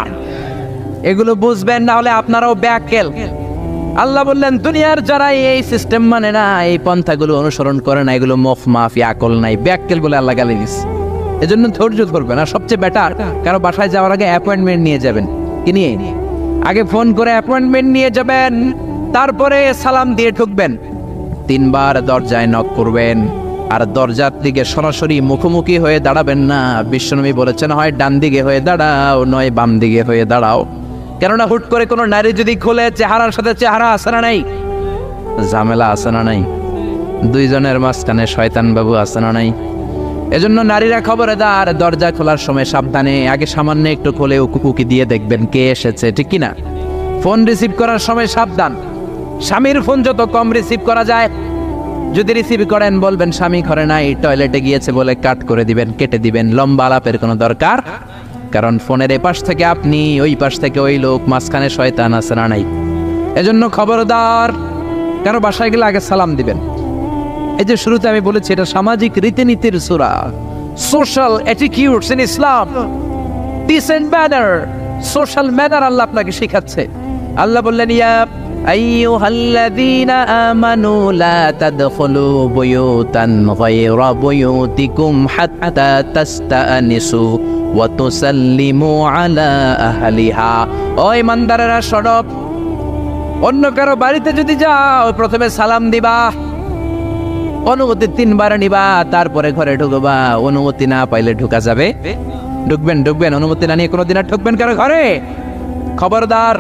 এগুলো বুঝবেন, না হলে আপনারাও ব্যাককেল। আল্লাহ বললেন দুনিয়ার যারা এই সিস্টেম মানে না, এই পন্থাগুলো অনুসরণ করে না, এগুলো মুখ মাফি, আকল নাই, ব্যাককেল বলে আল্লাহ গালি দিচ্ছে। এজন্য ধৈর্য ধরবেন। আর সবচেয়ে বেটার, কারো বাসায় যাওয়ার আগে অ্যাপয়েন্টমেন্ট নিয়ে যাবেন। কি নিয়ে? আগে ফোন করে অ্যাপয়েন্টমেন্ট নিয়ে যাবেন, তারপরে সালাম দিয়ে ঢুকবেন। 3 বার দরজায় নক করবেন, আর দরজার দিকে সরাসরি মুখোমুখি হয়ে দাঁড়াবেন না। বিশ্বনবী বলেছেন হয় ডান দিকে হয়ে দাঁড়াও, নয় বাম দিকে হয়ে দাঁড়াও। কেননা হুট করে কোনো নারী যদি খোলে, চেহারার সাথে চেহারা আছে না নাই? ঝামেলা আছে না নাই? দুইজনের মাঝখানে শয়তান বাবু আছে না নাই? এজন্য নারীরা খবরদার, দরজা খোলার সময় সাবধানে, আগে সামান্য একটু খোলে উকি দিয়ে দেখবেন কে এসেছে, ঠিক কি না? ফোন রিসিভ করার সময় সাবধান, স্বামীর ফোন যত কম রিসিভ করা যায়। যদি রিসিভ করেন বলবেন স্বামী ঘরে নাই, টয়লেটে গিয়েছে বলে কাট করে দিবেন, কেটে দিবেন। লম্বা আলাপের কোনো দরকার, কারণ ফোনের এ পাশ থেকে আপনি, ওই পাশ থেকে ওই লোক, মাঝখানে শয়তান আছে না নাই? এজন্য খবরদার, কারো বাসায় গেলে আগে সালাম দিবেন। এই যে শুরুতে আমি বলেছি এটা সামাজিক রীতিনীতির সূরা, social attitudes in Islam, decent manner, social manner আল্লাহ আপনাকে শেখাচ্ছে। আল্লাহ বললেন ইয়া আইয়ুহাল্লাযীনা আমানু লা তাদখুলু বুয়ুতান গায়রা বুয়ুতিকুম হাত্তা তাস্তানিসু ওয়া তুসাল্লিমু আলা আহলিহা। ও ইমানদারেরা শোনো, অন্য কারো বাড়িতে যদি যাও প্রথমে সালাম দিবা, অনুমতি 3 বার নিবা, তারপরে ঘরে ঢুকবা। অনুমতি না পাইলে ঢুকা যাবে? ঢুকবেন। অনুমতি না নিয়ে কোনোদিন আর ঢুকবেন কারো ঘরে? খবরদার।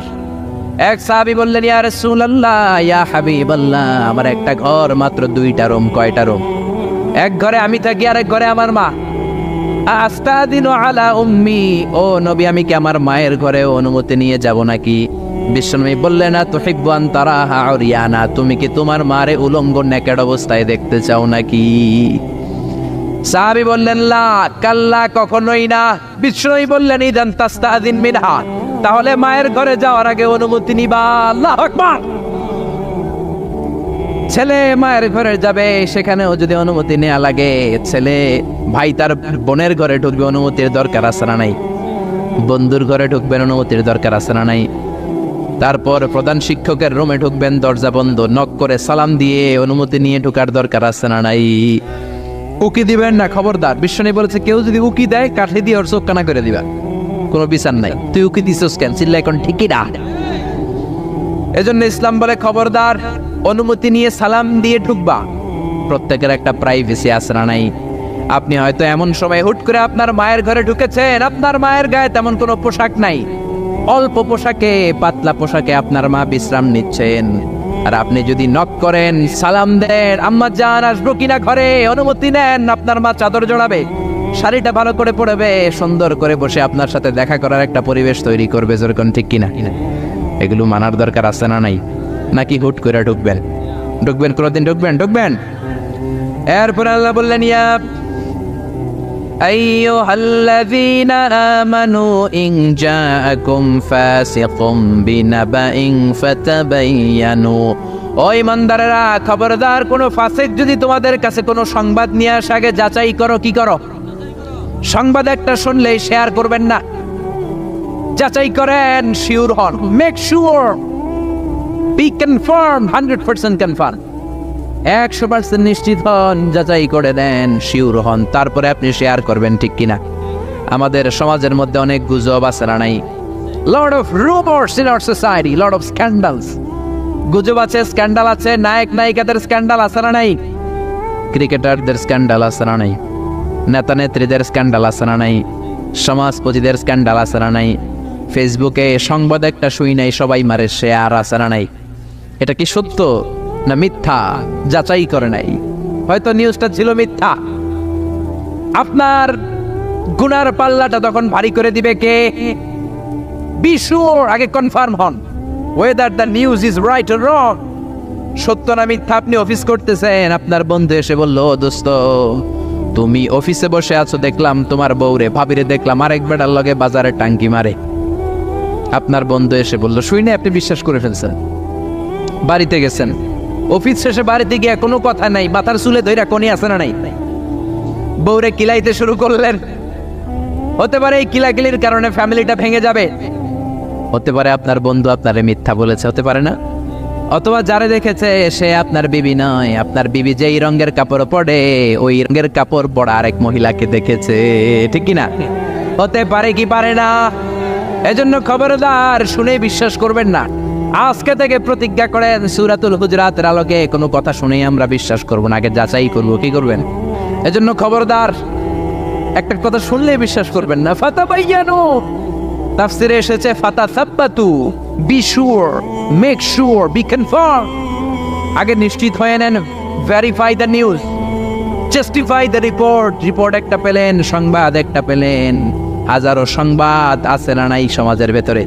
এক সাহাবী বললেন ইয়া রাসূলুল্লাহ, ইয়া হাবিবাল্লাহ, আমার একটা ঘর, মাত্র 2টা রুম। কয়টা রুম? এক ঘরে আমি থাকি, আর এক ঘরে আমার মা। আস্তাদিনু আলা উম্মি, ও নবী আমি কি আমার মায়ের ঘরে অনুমতি নিয়ে যাব নাকি? বিশ্বনবী বললেন না তুহিব্বু আন তারাহা উরিয়ানা, তুমি কি তোমার মারে উলঙ্গ নেকেড অবস্থায় দেখতে চাও নাকি? সাহাবী বললেন লা, কাল্লা, কখনোই না। বিশ্বনবী বললেন ইদান তাস্তাদিন মিনহা, তাহলে মায়ের ঘরে যাওয়ার আগে অনুমতি নিবা। আল্লাহু আকবার। ছেলে মায়ের ঘরে যাবে, সেখানেও যদি অনুমতি নেওয়া লাগে, ছেলে ভাই তার বোনের ঘরে ঢুকবে, অনুমতির দরকার আছে না নাই? বন্ধুর ঘরে ঢুকবেন, অনুমতির দরকার আছে না নাই? তারপর প্রধান শিক্ষকের রুমে ঢুকবেন, দরজা বন্ধ, নক করে সালাম দিয়ে অনুমতি নিয়ে ঢোকার দরকার আছে না নাই? উকি দিবেন না, খবরদার। বিশ্বনবী বলেছে কেউ যদি উকি দেয় কাঠি দিয়ে ওর চোখ কানা করে দিবা, কোনো বিচার নাই। তুই উকি দিছিস কেন? চিল্লা এখন ঠিকই না। এজন্য ইসলাম বলে খবরদার, অনুমতি নিয়ে সালাম দিয়ে ঢুকবা। প্রত্যেকের একটা প্রাইভেসি আছে না নাই? আপনি হয়তো এমন সময় হুট করে আপনার মায়ের ঘরে ঢুকেছেন, আপনার মায়ের গায়ে তেমন কোনো পোশাক নাই, অল্প পোশাকে, পাতলা পোশাকে আপনার মা বিশ্রাম নিচ্ছেন। আর আপনি যদি নক করেন, সালাম দেন, আম্মা জান আসবো কিনা ঘরে, অনুমতি নেন, আপনার মা চাদর জড়াবে, শাড়িটা ভালো করে পরবে, সুন্দর করে বসে আপনার সাথে দেখা করার একটা পরিবেশ তৈরি করবে, যেরকম ঠিক কিনা? এগুলো মানার দরকার আছে না নাই? নাকি হুট করে ঢুকবেন? কোনোদিন ঢুকবেন। এরপর আল্লাহ বললেন ইয়া আইয়ুহাল্লাযীনা আমানু ইন জাআকুম ফাসিকুম বিনাবাইন ফাতাবায়ানু, ও ও ইমানদারেরা, খবরদার, কোনো ফাসিক যদি তোমাদের কাছে কোনো সংবাদ নিয়ে আসে আগে যাচাই করো। কি করো? সংবাদ একটা শুনলেই শেয়ার করবেন না, যাচাই করেন, শিওর হন, make sure, be confirm, 100% confirm, 100% নিশ্চিত হন, যাচাই করে দেন, শিওর হন, তারপরে আপনি শেয়ার করবেন, ঠিক কিনা? আমাদের সমাজের মধ্যে অনেক গুজব আছে না নাই? Lot of rumours in our society, lot of scandals. গুজব আছে, স্ক্যান্ডাল আছে, নায়ক নায়িকাদের স্ক্যান্ডাল আছে না নাই? ক্রিকেটারদের স্ক্যান্ডাল আছে না নাই? নেতা নেত্রীদের স্ক্যান্ডাল আছে না নাই? সমাজপতিদের স্ক্যান্ডাল আছে না নাই? ফেসবুকে সংবাদ একটা শুই নাই, সবাই মারে শেয়ার আছে না নাই? এটা কি সত্য না মিথ্যা যাচাই করে নাই? হয়তো নিউজটা ছিল মিথ্যা। আপনার গুনার পাল্লাটা তখন ভারী করে দিবে কে? বি শিওর, আগে কনফার্ম হন whether the news is right or wrong, সত্য না মিথ্যা। আপনি অফিস করতেছেন, আপনার বন্ধু এসে বলল, দোস্ত তুমি অফিসে বসে আছো, দেখলাম তোমার বউরে ভাবিরে দেখলাম আরেক বেটার লগে বাজারে টাঙ্কি মারে। আপনার বন্ধু এসে বলল, শুনে আপনি বিশ্বাস করে ফেলছেন। বাড়িতে গেছেন, অফিস শেষে বাড়িতে গিয়ে কোনো কথা নাই, মাথার চুলে ধইরা কোনি আছে না নাই? বউরে কিলাইতে শুরু করলেন। হতে পারে এই কিলাকিলির কারণে ফ্যামিলিটা ভেঙে যাবে। হতে পারে আপনার বন্ধু আপনারে মিথ্যা বলেছে, হতে পারে না? অথবা যারে দেখেছে সে আপনার বিবি নয়, আপনার বিবি যেই রঙের কাপড় পরে ওই রঙের কাপড় পরা আরেক মহিলাকে দেখেছে, ঠিক কিনা? হতে পারে কি পারে না? এজন্য খবরদার, শুনে বিশ্বাস করবেন না। আজকে থেকে প্রতিজ্ঞা করেন, সূরাতুল হুজরাতের আলোকে কোনো কথা শুনেই আমরা বিশ্বাস করব না, আগে যাচাই করব। কি করবেন? এজন্য খবরদার, একটা কথা শুনলে বিশ্বাস করবেন না। ফাতাবায়ানু, তাফসিরে এসেছে ফাতাসাব্বাতু, be sure, make sure, be confirm, আগে নিশ্চিত হয়ে নেন, verify the news, justify the report. Report একটা পেলেন, সংবাদ একটা পেলেন, হাজারো সংবাদ আছে না নাই সমাজের ভেতরে?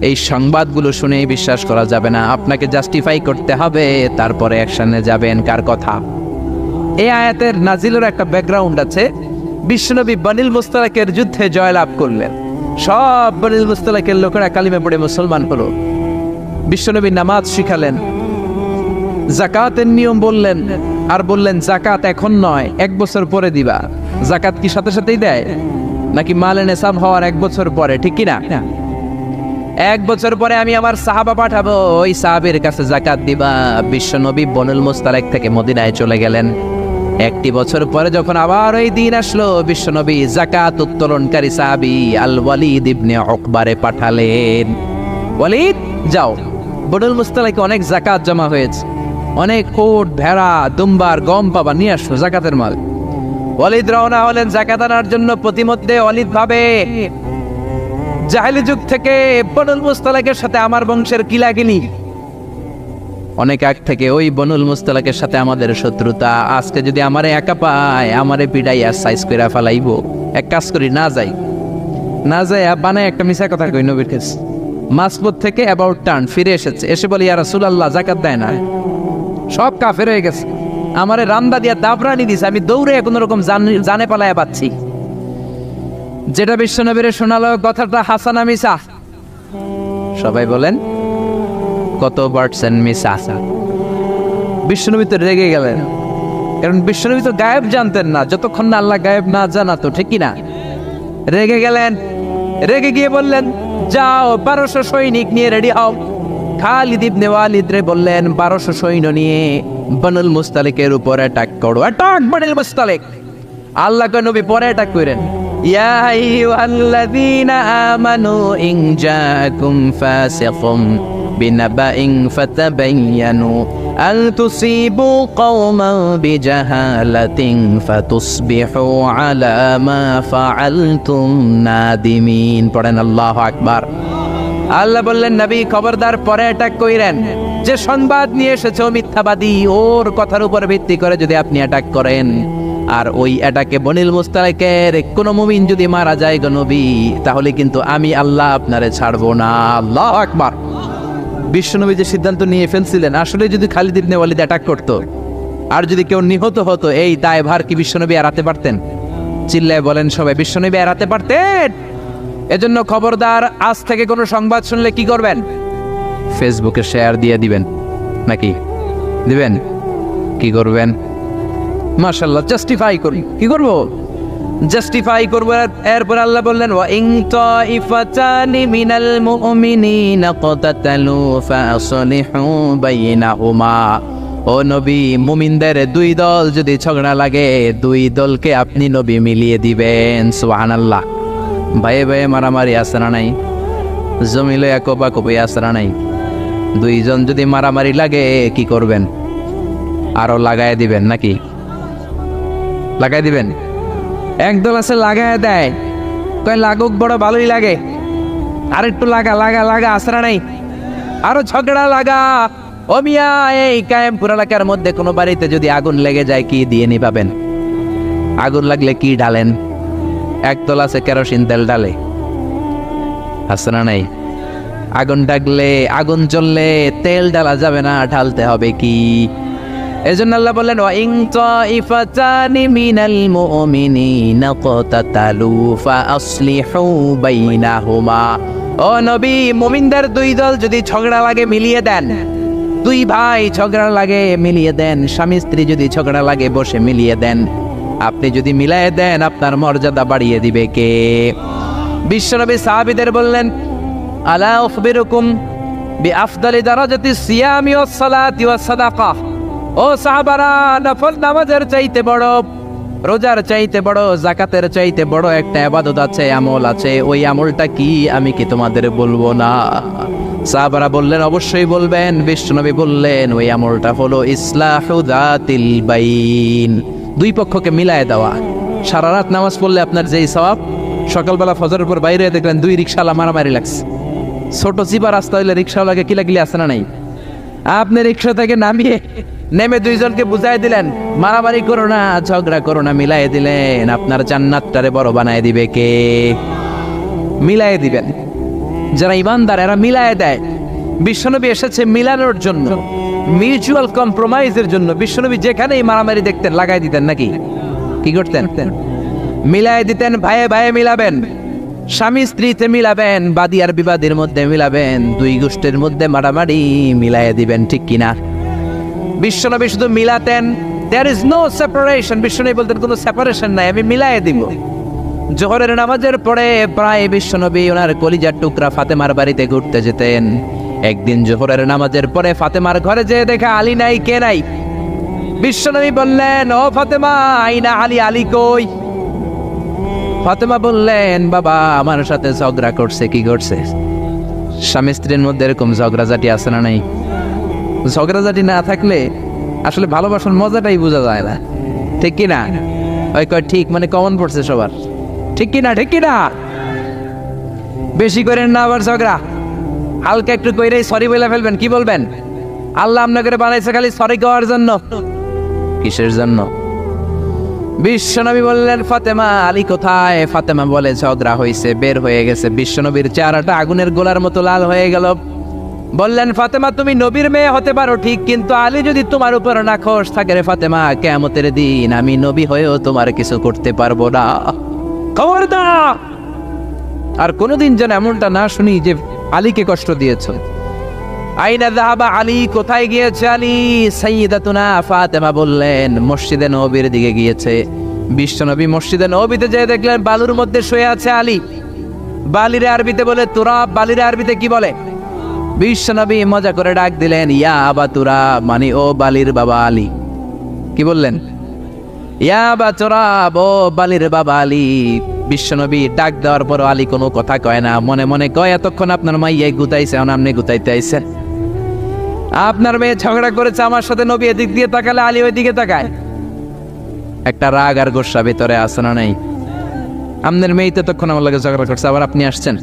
এই সংবাদগুলো শুনে বিশ্বাস করা যাবে না, আপনাকে জাস্টিফাই করতে হবে, তারপরে অ্যাকশনে যাবেন। কার কথা? এই আয়াতের নাজিলের একটা ব্যাকগ্রাউন্ড আছে। বিশ্বনবী বনিল মুস্তালাকের যুদ্ধে জয়লাভ করলেন, সব বনিল মুস্তালাকের লোকেরা কালিমা পড়ে মুসলমান হলো। বিশ্বনবী নামাজ শিখালেন, যাকাতের নিয়ম বললেন, আর বললেন যাকাত এখন নয়, 1 বছর পরে দিবা। যাকাত কি সাথে সাথেই দেয় নাকি মালে নেসাব হওয়ার 1 বছর পরে, ঠিক কিনা? 1 বছর পরে আমি আমার সাহাবা পাঠাবো, ওই সাহাবের কাছে যাকাত দিবা। বিশ্বনবী বনুল মুস্তালাক থেকে মদিনায় চলে গেলেন। 1 বছর পরে যখন আবার ওই দিন আসলো, বিশ্বনবী যাকাত উত্তোলনকারী সাহাবী আল ওয়ালিদ ইবনে উকবারে পাঠালেন, ওয়ালিদ যাও, বনুল মুস্তালাকে অনেক যাকাত জমা হয়েছে, অনেক উট, ভেড়া, দুম্বার, গম পাবা, নিয়ে আসো যাকাতের মাল। ওয়ালিদ রওনা হলেন যাকাত আনার জন্য। প্রতিমধ্যে ওয়ালিদ ভাবে, জাহেলি যুগ থেকে বনুল মুস্তালাকের সাথে আমার বংশের কিলাকিলি, অনেক আগ থেকে ওই বনুল মুস্তালাকের সাথে আমাদের শত্রুতা। আজকে যদি আমারে একা পায়, আমারে পিড়াই আর সাইজ কইরা ফালাইবো। এক কাজ করি, না যাই, না যাই বানায় একটা মিছা কথা কই নবীর কাছে। মাসপত থেকে অ্যাবাউট টার্ন ফিরে এসেছে, এসে বলি, ইয়া রাসূলুল্লাহ যাকাত দেয় না, সব কাফের হয়ে গেছে, আমারে রান্দা দিয়া দাবরানি দিছে, আমি দৌড়ে কোনো রকম জানে পালায়া পাচ্ছি। যেটা বিশ্বনবীরে শোনালো কথাটা হাসানা মিসা? সবাই বলেন কত পার্সেন্ট মিসা? বিশ্বনবী তো রেগে গেলেন, কারণ বিশ্বনবী তো গায়েব জানতেন না, যতক্ষণ না আল্লাহ গায়েব না জানাতো, ঠিক কিনা? রেগে গেলেন, রেগে গিয়ে বললেন, যাও 1200 সৈনিক নিয়ে রেডি হও। খালিদ ইবনে ওয়ালিদ রে বললেন, 1200 সৈন্য নিয়ে বনুল মুস্তালিকের উপর অ্যাটাক করো। অ্যাটাক বনুল মুস্তালিক। আল্লাহ কে নবী পরে অ্যাটাক করেন, ইয়া আইয়ুহাল্লাযীনা আমানু ইন জাআকুম ফাসিকুম বিনাবাইন ফাতাবায়ানু আন তুসিবু কওমান বিজাহালাতিন ফাতুসবিহু আলা মা ফাআলতুম নাদিমিন। পড়েন আল্লাহু আকবার। আল্লাহ বললেন, নবী খবরদার পরে অ্যাটাক কইরেন, যে সংবাদ নিয়ে এসেছে ও মিথ্যাবাদী, ওর কথার উপর ভিত্তি করে যদি আপনি অ্যাটাক করেন, আর ওই অ্যাটাকে বনিল মুস্তালাকের কোনো মুমিন যদি মারা যায় গো নবী, তাহলে কিন্তু আমি আল্লাহ আপনারে ছাড়বো না। আল্লাহু আকবার। বিশ্বনবী যে সিদ্ধান্ত নিয়ে ফেলছিলেন, আসলে যদি খালিদ ইবনে ওয়ালিদ অ্যাটাক করতো আর যদি কেউ নিহত হতো, এই দায়ভার কি বিশ্বনবী এড়াতে পারতেন? চিল্লায় বলেন সবাই, বিশ্বনবী এড়াতে পারতেন? এজন্য খবরদার, আজ থেকে কোনো সংবাদ শুনলে কি করবেন? ফেসবুকে শেয়ার দিয়ে দিবেন, নাকি দিবেন? কি করবেন? মাশাআল্লাহ, জাস্টিফাই করি। কি করব? জাস্টিফাই করব। এরপর আল্লাহ বললেন, ওয়া ইন তাইফাতানি মিনাল মুমিনিনা ক্তাতালু ফাসলিহু বাইনাহুমা। ও নবী, মুমিনদের দুই দল যদি ঝগড়া লাগে, দুই দলকে আপনি নবী মিলিয়ে দিবেন। সুবহানাল্লাহ। ভাইয়ে ভাইয়ে মারামারি আছে না নাই? জমিলে কোপাকুপি আছে না নাই? দুইজন যদি মারামারি লাগে কি করবেন? আরো লাগায় দিবেন নাকি? লাগাই দিবেন? একদল আছে লাগায় দেয়, কয় লাগুক, বড় ভালোই লাগে, আর একটু লাগা লাগা লাগা, আসরা নাই, আরো ঝগড়া লাগা। ও মিয়া, এই কায়েমপুর এলাকার মধ্যে কোনো বাড়িতে যদি আগুন লেগে যায় কি দিয়ে নিভাবেন? আগুন লাগলে কি ডালেন? একদল আছে কেরোসিন তেল ডালে, আসরা নাই? আগুন ডাকলে, আগুন জ্বললে তেল ডালা যাবে না, ঢালতে হবে কি? এজন্য আল্লাহ বললেন, ওয়া ইন তাইফাতানি মিনাল মুমিনিনা ক্তাতালু ফাসলিহু বাইনাহুমা। ও নবী, মুমিনদের দুই দল যদি ঝগড়া লাগে মিলিয়ে দেন। দুই ভাই ঝগড়া লাগে মিলিয়ে দেন। স্বামী স্ত্রী যদি ঝগড়া লাগে বসে মিলিয়ে দেন। আপনি যদি মিলিয়ে দেন, আপনার মর্যাদা বাড়িয়ে দিবে কে? বিশ্বনবী সাহাবীদের বললেন, আলা উখবিরুকুম বিআফদালি দারাজাতিস সিয়ামি ওয়াস সালাতি ওয়াস সাদাকাহ। ও সাহাবারা, নফল নামাজের চাইতে বড়, রোজার চাইতে বড়, যাকাতের চাইতে বড় একটা ইবাদত আছে, আমল আছে। ওই আমলটা কি? আমি কি তোমাদের বলবো না? সাহাবারা বললেন, অবশ্যই বলবেন। বিশ্বনবী বললেন, ওই আমলটা হলো ইসলাহু যাতিল বাইন, দুই পক্ষকে মিলায় দেওয়া। সারা রাত নামাজ পড়লে আপনার যেই সওয়াব, সকালবেলা ফজরের পর বাইরে দেখলেন দুই রিকশাওয়ালা মারামারি লাগছে। ছোট চিপা রাস্তা হইলে রিকশাওয়ালাকে কি লাগলি আছে না নাই? আপনি রিকশা থেকে নেমে দুইজনকে বুঝাই দিলেন, মারামারি করো না, ঝগড়া করো না, মিলাই দিলেন। আপনার জান্নাতটারে বড় বানায় দিবে কে? মিলাই দিবেন। যারা ইমানদার এরা মিলাই দেয়। বিশ্বনবী এসেছে মিলানোর জন্য, মিউচুয়াল কম্প্রোমাইজের জন্য। বিশ্বনবী যেখানেই মারামারি দেখতেন লাগাই দিতেন নাকি? কি করতেন? মিলাই দিতেন। ভাইয়ে ভাইয়ে মিলাবেন, স্বামী স্ত্রীতে মিলাবেন, বাদী আর বিবাদীর মধ্যে মিলাবেন, দুই গোষ্ঠীর মধ্যে মারামারি মিলাই দিবেন। ঠিক কিনা? বিশ্বনবী শুধু মিলাতেন, দেয়ার ইজ নো সেপারেশন। বিশ্বনবী বলতেন কোনো সেপারেশন নাই, আমি মিলাই দিব। জোহরের নামাজের পরে প্রায় বিশ্বনবী ওনার কলিজার টুকরা ফাতেমার বাড়িতে ঘুরতে যেতেন। একদিন জোহরের নামাজের পরে ফাতেমার ঘরে যেয়ে দেখা আলী নাই। কে নাই? বিশ্বনবী বললেন, ও ফাতেমা, আইনা আলী, আলী কই? ফাতেমা বললেন, বাবা আমার সাথে ঝগড়া করছে। কি করছে? স্বামী স্ত্রীর মধ্যে এরকম ঝগড়াঝাটি আছে না নাই? ঝগড়াঝাটি না থাকলে আসলে ভালোবাসার মজাটাই বোঝা যায় না। ঠিক কিনা? ওই কয় ঠিক, মানে কমন পড়ছে সবার। ঠিক কিনা? ঠিক কিনা? বেশি করেন না আবার ঝগড়া, হালকা একটু কইরেই সরি বলে ফেলবেন। কি বলবেন? আল্লাহ আপনাকে বানাইছে খালি সরি করার জন্য। কিসের জন্য? বিশ্বনবী বললেন, ফাতেমা, আলী কোথায়? ফাতেমা বলে, ঝগড়া হয়েছে, বের হয়ে গেছে। বিশ্বনবীর চেহারাটা আগুনের গোলার মতো লাল হয়ে গেল। বললেন, ফাতেমা তুমি নবীর মেয়ে হতে পারো ঠিক, কিন্তু আলী যদি তোমার উপর নাখোশ থাকে রে ফাতেমা, কিয়ামতের দিন আমি নবী হয়েও তোমার কিছু করতে পারবো না। খবরদার আর কোনোদিন যেন এমনটা না শুনি যে আলীকে কষ্ট দিয়েছো। আইনা যাহাবা আলী, কোথায় গিয়েছে আলী? সাইয়্যিদাতুনা ফাতেমা বললেন, মসজিদে নববীর দিকে গিয়েছে। বিশ্বনবী মসজিদে নববীতে যেয়ে দেখলেন বালুর মধ্যে শুয়ে আছে আলী। বালিরে আরবিতে বলে তুরাব। বালিরে আরবিতে কি বলে? বিশ্বনবী মজা করে ডাক দিলেন, ইয়া আবা তুরাব, মানে ও বালির বাবা আলী। কি বললেন? ইয়া আবা তুরাব, ও বালির বাবা আলী। বিশ্বনবী ডাক দেওয়ার পর আলী কোনো কথা কয় না, মনে মনে কয়, এতক্ষণ আপনার মাইয়াই গুতাইছে, এখন আপনি গুতাইতে আইছেন। আপনার মেয়ে ঝগড়া করেছে আমার সাথে, নবী এদিক দিয়ে তাকালে আলী ওই দিকে তাকায়। একটা রাগ আর গোসা ভিতরে আছে না নাই? আপনার মেয়ে তো তখন আমার লাগে ঝগড়া করছে, আবার আপনি আসছেন।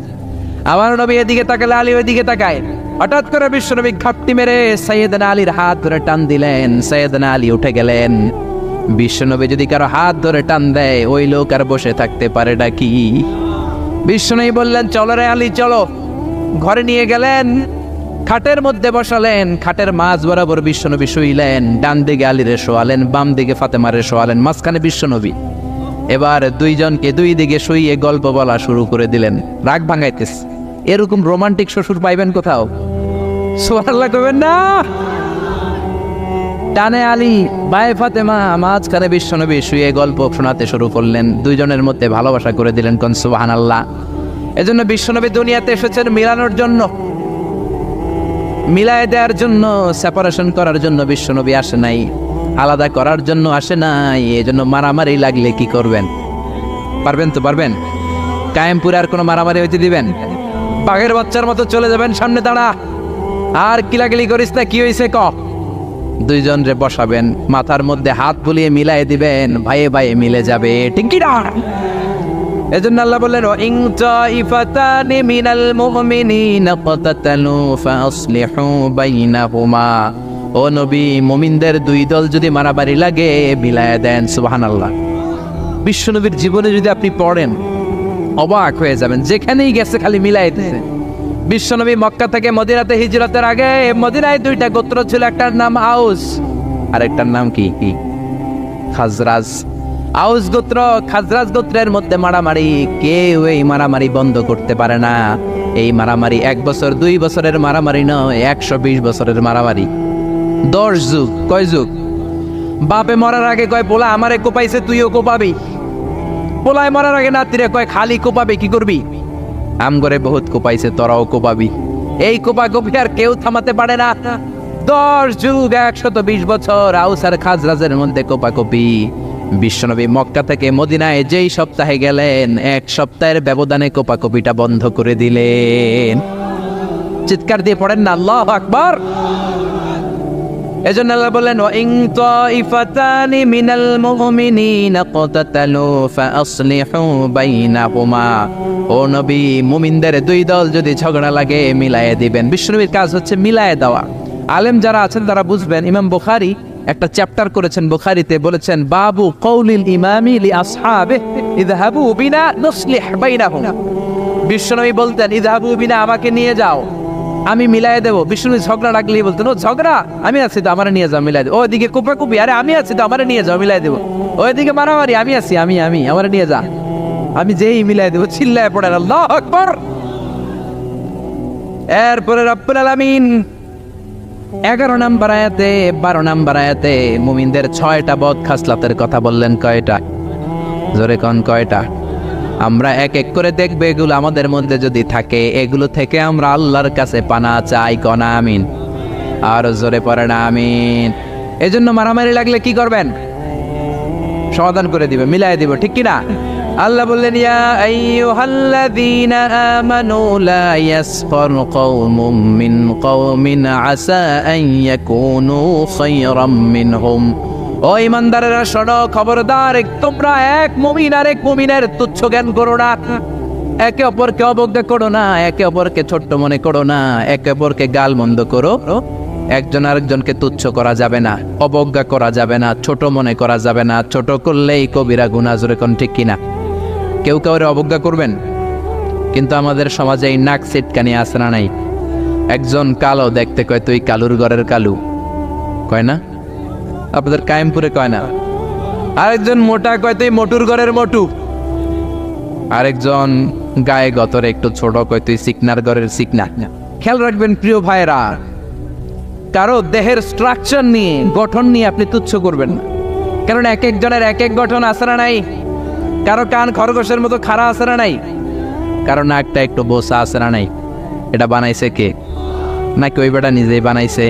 আবার নবী এদিকে তাকালে আলী ওই দিকে তাকায়। হঠাৎ করে বিশ্বনবী ঘাপটি মেরে সাইয়েদনা আলীর হাত ধরে টান দিলেন। সাইয়েদনা আলী উঠে গেলেন। বিশ্বনবী যদি কারো হাত ধরে টান দেয়, ওই লোক আর বসে থাকতে পারে নাকি? বিশ্বনবী বললেন, চলো রে আলী চলো। ঘরে নিয়ে গেলেন, খাটের মধ্যে বসালেন। খাটের মাঝ বরাবর বিশ্বনবী শুইলেন। ডান দিকে আলীরে শোয়ালেন, বাম দিকে ফাতেমারে শোয়ালেন, মাঝখানে বিশ্বনবী। এবার দুইজনকে দুই দিকে শুইয়ে গল্প বলা শুরু করে দিলেন। রাগ ভাঙাইতেছে। এরকম রোমান্টিক শ্বশুর পাইবেন কোথাও? সুবহানাল্লাহ কইবেন না? ডানে আলী, বায়ে ফাতেমা, মাঝখানে বিশ্বনবী শুয়ে গল্প শোনাতে শুরু করলেন। দুইজনের মধ্যে ভালোবাসা করে দিলেন। কোন সুবহানাল্লাহ। এজন্য বিশ্বনবী দুনিয়াতে এসেছেন মিলানোর জন্য, মিলায় দেওয়ার জন্য, সেপারেশন করার জন্য বিশ্বনবী আসে নাই, আলাদা করার জন্য আসে নাই। এজন্য মারামারি লাগলে কি করবেন? পারবেন তো? পারবেন? কায়েমপুরে আর কোনো মারামারি হইতে দিবেন? বাঘের বাচ্চার মতো চলে যাবেন, সামনে দাঁড়া, আর কিলাকিলি করিস না, কি হয়েছে ক। দুইজন রে বসাবেন, মাথার মধ্যে হাত বুলিয়ে মিলাই দিবেন, ভাইয়ে ভাইয়ে মিলে যাবে, ঠিক কি না? এজন্য আল্লাহ বললেন, ইন তাইফাতানি মিনাল মুমিনিনা ক্বাতাতালু ফাসলিহু বাইনাহুমা। ও নবী, মুমিনদের দুই দল যদি মারামারি লাগে মিলায়া দেন। সুবহানাল্লাহ। বিশ্বনবীর জীবনে যদি আপনি পড়েন অবাক হয়ে যাবেন, যেখানেই গেছে খালি মিলাই দিতে। বিশ্বনবী মক্কা থেকে মদিনাতে হিজরতের আগে মদিনায় দুইটা গোত্র ছিল, একটার নাম আউস আর একটার নাম কি? খাজরাজ। আউস গোত্র খাজরাজ গোত্রের মধ্যে মারামারি, কেউ এই মারামারি বন্ধ করতে পারে না। এই মারামারি 1 বছর 2 বছরের মারামারি নয়, 120 বছরের মারামারি। 10 যুগ। কয় যুগ? বাপে মরার আগে কয় পোলা আমারে কোপাইছে, তুইও কোপাবি। পোলায় মরার আগে নাতিরে কয় খালি কোপাবে, কি করবি? আম করে বহুত কোপাইছে, তোরাও কোপাবি। এই কোপাকপি আর কেউ থামাতে পারে না। 10 যুগ 120 বছর আউস আর খাজরাজের মধ্যে কোপাকপি। বিশ্বনবী মক্কা থেকে মদিনায় যেই সপ্তাহে গেলেন, 1 সপ্তাহের ব্যবধানে কোপাকপিটা বন্ধ করে দিলেন। চিৎকার দিয়ে পড়েন না আল্লাহু আকবার। এজন্য আল্লাহ বললেন, ইন তাইফাতানি মিনাল মুমিনিনা ক্বাতাতালু ফাসলিহু বাইনাহুমা। ও নবী, মুমিনদের দুই দল যদি ঝগড়া লাগে মিলায়ে দিবেন। বিশ্বনবীর কাজ হচ্ছে মিলায়ে দেওয়া। আলেম যারা আছেন তারা বুঝবেন। ইমাম বুখারী একটা চ্যাপ্টার করেছেন বুখারীতে, বলেছেন বাবু কওলিল ইমামি লি আসহাবিহি ইযহাবু বিনা নুসলিহ বাইনাহুম। বিশ্বনবী বলতেন, ইযহাবু বিনা, আমাকে নিয়ে যাও, আমি মিলাই দেবো। বিষ্ণু ঝগড়া লাগলেই বলতেন, ও ঝগড়া, আমি আছি তো, আমার নিয়ে যাও, মিলাই দেবো। ওইদিকে কুপাকুপি, আরে আমি আছি তো, আমার নিয়ে যাও, মিলাই দেবো। ওইদিকে মারামারি, আমি আছি, আমি আমার নিয়ে যা, আমি যেই মিলাই দেবো। চিল্লায় পড়েন আল্লাহু আকবার। এরপরে রব্বুল আলামিন 11 নম্বর আয়াতে 12 নম্বর আয়াতে মুমিনদের 6টা বদ খাসলাতের কথা বললেন। কয়টা? জোরে কোন কয়টা? আমরা এক এক করে দেখবে, এগুলো আমাদের মধ্যে যদি থাকে, এগুলো থেকে আমরা আল্লাহর কাছে পানা চাই। কোন আমিন। আর জোরে পড়ে না আমিন। এজন্য মারামারি লাগলে কি করবেন? সমাধান করে দিবে, মিলাই দিব, ঠিক কি না? আল্লাহ বললেন, ইয়া আইয়ুহাল্লাযীনা আমানু লা ইয়াসখর কওমুম মিন কওমিন আসা আন ইয়াকুনু খায়রাম মিনহুম। ও ইমানদারেরা শোনো, খবরদার, তোমরা এক মুমিন আর এক মুমিনের তুচ্ছ জ্ঞান করো না, একে অপরকে অবজ্ঞা করো না, একে অপরকে ছোট্ট মনে করো না, একে অপরকে গাল মন্দ করো। একজন আরেকজনকে তুচ্ছ করা যাবে না, অবজ্ঞা করা যাবে না, ছোট মনে করা যাবে না। ছোট করলেই কবিরা গুনাহ, জোরে কোন ঠিক কিনা? কেউ কাউরে অবজ্ঞা করবেন? কিন্তু আমাদের সমাজে এই নাক সিটকানি আছে না নাই? একজন কালো দেখতে কয় তুই কালুর ঘরের কালু, কয় না? আপনাদের কায়েমপুরে কয় না? আরেকজন মোটা কয় তুই মোটুর ঘরের মোটু। আরেকজন গায়ে গতরে একটু ছোট কয় তুই সিকনার ঘরের সিকনা। খেয়াল রাখবেন প্রিয় ভাইরা, কারো দেহের স্ট্রাকচার নিয়ে, গঠন নিয়ে আপনি তুচ্ছ করবেন না। কারণ এক একজনের এক এক গঠন আছে না নাই? কারো কান খরগোশের মতো খাড়া আছে না নাই? কারো নাকটা একটু বোসা আছে না নাই? এটা বানাইছে কে? নাকি ওই বেটা নিজেই বানাইছে?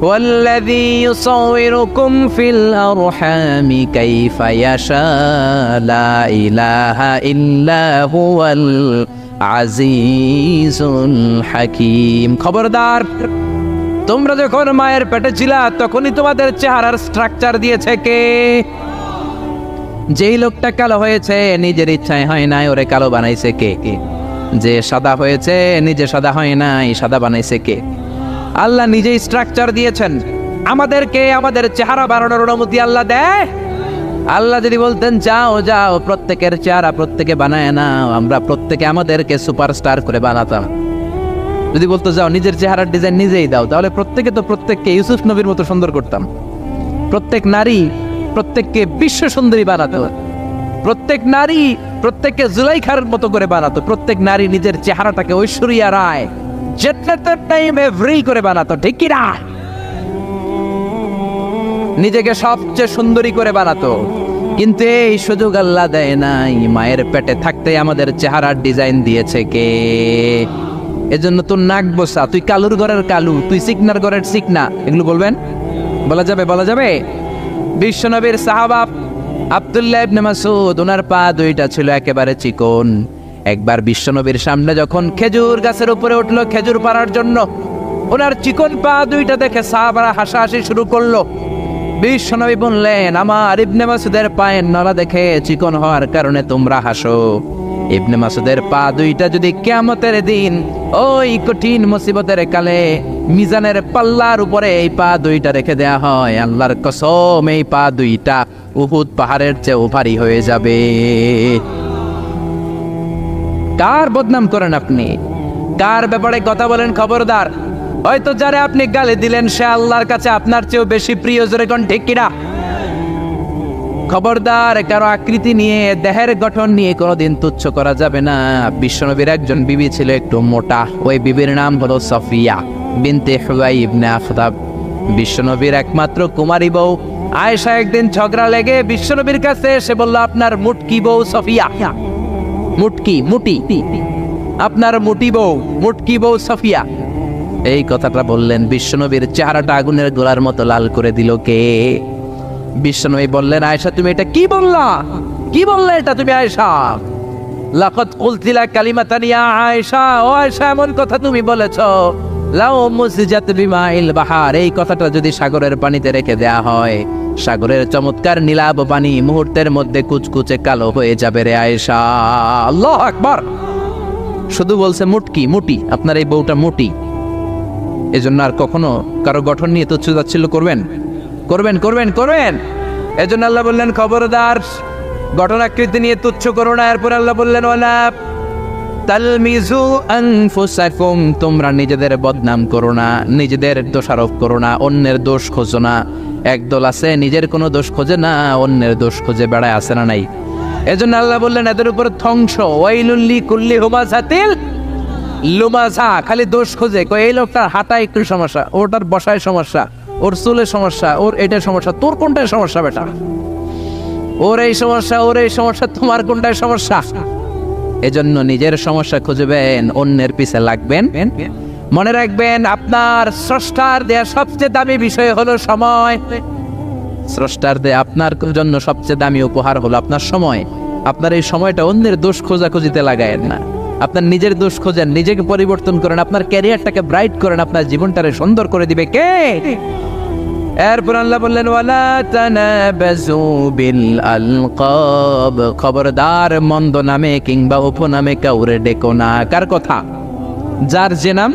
والذي يصوركم في الأرحام كيف يشاء لا إله إلا هو العزيز الحكيم। খবরদার, তোমরা যখন মায়ের পেটে ছিলা তখনই তোমাদের চেহারার স্ট্রাকচার দিয়েছে কে? যেই লোকটা কালো হয়েছে নিজের ইচ্ছায় হয় নাই, ওরে কালো বানাইছে কে? যে সাদা হয়েছে নিজে সাদা হয় নাই, সাদা বানাইছে কে? আল্লাহ নিজেই স্ট্রাকচার দিয়েছেন আমাদেরকে। আমাদের চেহারা বানানোর অনুমতি আল্লাহ দেয়। আল্লাহ যদি বলতেন যাও যাও প্রত্যেকের চেহারা প্রত্যেকে বানায় না, আমরা প্রত্যেকে আমাদেরকে সুপারস্টার করে বানাতাম। যদি বলতো যাও নিজের চেহারার ডিজাইন নিজেই দাও, তাহলে প্রত্যেকে তো প্রত্যেককে ইউসুফ নবীর মতো সুন্দর করতাম। প্রত্যেক নারী প্রত্যেককে বিশ্ব সুন্দরী বানাতো, প্রত্যেক নারী প্রত্যেককে জুলাইখার মতো করে বানাতো, প্রত্যেক নারী নিজের চেহারাটাকে ঐশ্বরিয়া রায় জেটলেটের টাইম এভরি করে বানাতো, ঠিক কি না? নিজেকে সবচেয়ে সুন্দরী করে বানাতো। কিন্তু এই সুযোগ আল্লাহ দেয় নাই। মায়ের পেটে থাকতে আমাদের চেহারার ডিজাইন দিয়েছে কে? এজন্য তোর নাক বসা, তুই কালুর ঘরের কালু, তুই সিকনার ঘরের সিকনা, এগুলো বলবেন? বলা যাবে? বলা যাবে? বিশ্বনবীর সাহাবা আব্দুল্লাহ ইবনে মাসউদ, ওনার পা দুইটা ছিল একেবারে চিকন। একবার বিশ্বনবীর সামনে যখন খেজুর গাছের উপরে উঠলো খেজুর পাড়ার জন্য, ওনার চিকন পা দুইটা দেখে সাহাবারা হাসাহাসি শুরু করলো। বিশ্বনবী বললেন, আমার ইবনে মাসউদের পায়ের নলা দেখে চিকন হওয়ার কারণে তোমরা হাসো। ইবনে মাসউদের পা দুইটা যদি কিয়ামতের দিন ওই কঠিন মুসিবতের কালে মিজানের পাল্লার উপরে এই পা দুইটা রেখে দেয়া হয়, আল্লাহর কসম এই পা দুইটা উহুদ পাহাড়ের চেয়ে ভারী হয়ে যাবে। কার বদনাম করেন আপনি? কার ব্যাপারে কথা বলেন? খবরদার। হয়তো যারা আপনি গালি দিলেন সে আল্লাহর কাছে আপনার চেয়েও বেশি প্রিয়, জোরে কোন ঠিক কিনা? খবরদার, কারো আকৃতি নিয়ে, দেহের গঠন নিয়ে কোনোদিন তুচ্ছ করা যাবে না। বিশ্বনবীর একজন বিবি ছিল একটু মোটা, ওই বিবির নাম হলো সফিয়া বিনতে হুয়াই ইবনে আখতাব। বিশ্বনবীর একমাত্র কুমারী বউ আয়েশা একদিন ঝগড়া লেগে বিশ্বনবীর কাছে এসে বলল, আপনার মুটকি বউ সফিয়া, মুটি আপনার মুটি বউ, মুটকি বউ সফিয়া। এই কথাটা বললেন, বিশ্বনবীর চেহারাটা আগুনের গোলার মতো লাল করে দিল কে? বিশ্বনবী বললেন, আয়েশা তুমি এটা কি বললা? কি বললে এটা তুমি আয়েশা? লাকাদ কুলতিলা কালিমাতান ইয়া আয়েশা, ও আয়েশা এমন কথা তুমি বলেছো, লাউ মুসজাত বিমাইল বাহার, এই কথাটা যদি সাগরের পানিতে রেখে দেয়া হয়, সাগরের চমৎকার নীলাভ পানি মুহূর্তের মধ্যে কুচকুচে কালো হয়ে যাবে রে আয়েশা। আল্লাহু আকবার। শুধু বলছে মুটি, আপনার এই বউটা মুটি। এজন্য আর কখনো কারো গঠন নিয়ে তুচ্ছ তাচ্ছিল্য করবেন? এজন্য আল্লাহ বললেন, খবরদার, গঠন আকৃতি নিয়ে তুচ্ছ করো না। এরপর আল্লাহ বললেন, ওয়ালা তালমিজু আনফুসাকুম, তোমরা নিজেদের বদনাম করো না, নিজেদের দোষারোপ করো না, অন্যের দোষ খোঁজো না। একদল আছে নিজের কোনো দোষ খোঁজে না, অন্যের দোষ খোঁজে বেড়ায়, আছে না নাই? এজন্য আল্লাহ বললেন, এদের উপর ধ্বংস। ওয়াইলুল লিকুল্লি হুমাযাতিল লুমাযা, খালি দোষ খোঁজে। এই লোকটার হাঁটায় একটু সমস্যা, ওটার বসায় সমস্যা, ওর চুলের সমস্যা, ওর এটার সমস্যা, তোর কোনটায় সমস্যা বেটা? ওর এই সমস্যা, তোমার কোনটায় সমস্যা? এজন্য নিজের সমস্যা খুঁজবেন, অন্যের পিছে লাগবেন। মনে রাখবেন, আপনার স্রষ্টার দেয়া সবচেয়ে দামি বিষয় হলো সময়। স্রষ্টার দেয়া আপনার জন্য সবচেয়ে দামি উপহার হলো আপনার সময়। আপনার এই সময়টা অন্যের দোষ খোঁজাখুঁজিতে লাগায়েন না, আপনার নিজের দোষ খোঁজেন, নিজেকে পরিবর্তন করেন, আপনার ক্যারিয়ারটাকে ব্রাইট করেন, আপনার জীবনটাকে সুন্দর করে দিবে কে? এরপর আল্লাহ বললেন, ওয়ালা তানাবাযু বিল আলকাব, খবরদার মন্দ নামে কিংবা উপনামে কাউরে ডেকো না। কার কথা? যার যে নাম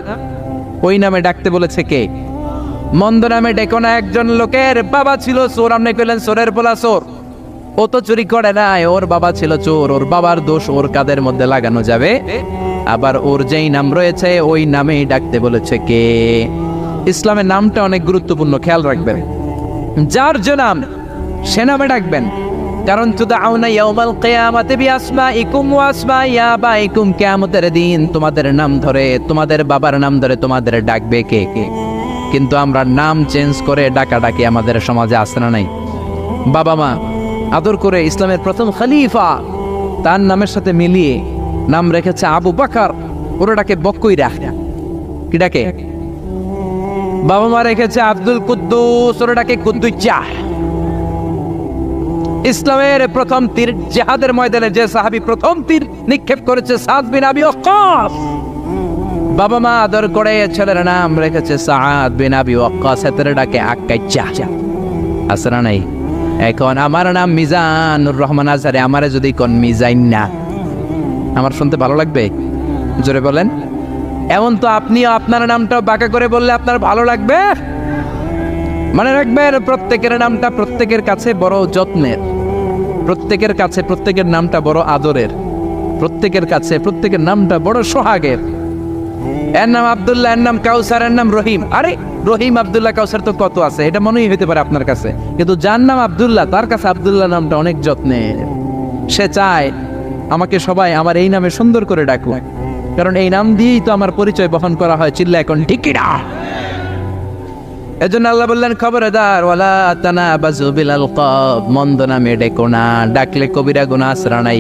ওই নামে ডাকতে বলেছে কে? মন্দ নামে ডেকো না। একজন লোকের বাবা ছিল চোর, আপনি কইলেন চোরের পোলা চোর, ও তো চুরি করে নাই, ওর বাবা ছিল চোর, ওর বাবার দোষ ওর কাদের মধ্যে লাগানো যাবে? আবার ওর যেই নাম রয়েছে ওই নামেই ডাকতে বলেছে কে? ইসলামের নামটা অনেক গুরুত্বপূর্ণ, খেয়াল রাখবেন। যার যে নাম সে নামে ডাকবেন। কারণ তুদাউনা ইয়াউমাল কিয়ামাতি বিআসমাইকুম ওয়া আসমাই আবাইকুম, কিয়ামতের দিন তোমাদের নাম ধরে, তোমাদের বাবার নাম ধরে তোমাদের ডাকবে কে? কিন্তু আমরা নাম চেঞ্জ করে ডাকাডাকি আমাদের সমাজে আছে না নাই? বাবা মা আদর করে ইসলামের প্রথম খলিফা তার নামের সাথে মিলিয়ে নাম রেখেছে আবু বকর, ওরা ডাকে বক্কইরা। কি ডাকে? বাবা মা রেখেছে আব্দুল কুদ্দুস, ওরা ডাকে কুদ্দুচ্চা। ইসলামের প্রথম তীর জিহাদের ময়দানে যে সাহাবী প্রথম তীর নিক্ষেপ করেছে সাদ বিন আবি ওয়াক্কাস, বাবা মা আদর করে ছেলের নাম রেখেছে সাদ বিন আবি ওয়াক্কাস, এদের ডাকে আক্কাইচা। আছে না নাই? এখন আমার নাম মিজানুর রহমান আজহারি, আমারে যদি কোন মিজাইন না, আমার শুনতে ভালো লাগবে? জোরে বলেন। এমন তো আপনিও আপনার নামটাও বাঁকা করে বললে আপনার ভালো লাগবে? মনে রাখবেন, প্রত্যেকের নামটা প্রত্যেকের কাছে বড় যত্নের, প্রত্যেকের কাছে প্রত্যেকের নামটা বড় আদরের, প্রত্যেকের কাছে প্রত্যেকের নামটা বড় সোহাগের। এর নাম আব্দুল্লাহ, এর নাম কাউসার, এর নাম রহিম। আরে রহিম, আব্দুল্লাহ, কাউসার তো কত আছে, এটা মনেই হইতে পারে আপনার কাছে, কিন্তু যার নাম আব্দুল্লাহ তার কাছে আব্দুল্লাহ নামটা অনেক যত্নের। সে চায় আমাকে সবাই আমার এই নামে সুন্দর করে ডাকুক, কারণ এই নাম দিয়েই তো আমার পরিচয় বহন করা হয়। চিল্লা এখন ঠিক না? এজন্য আল্লাহ বললেন খবরদার ওয়ালা তানাবাজু বিল আলকাব, মন্দ নামে ডেকো না, ডাকলে কবিরা গুনাহ আসরা নাই।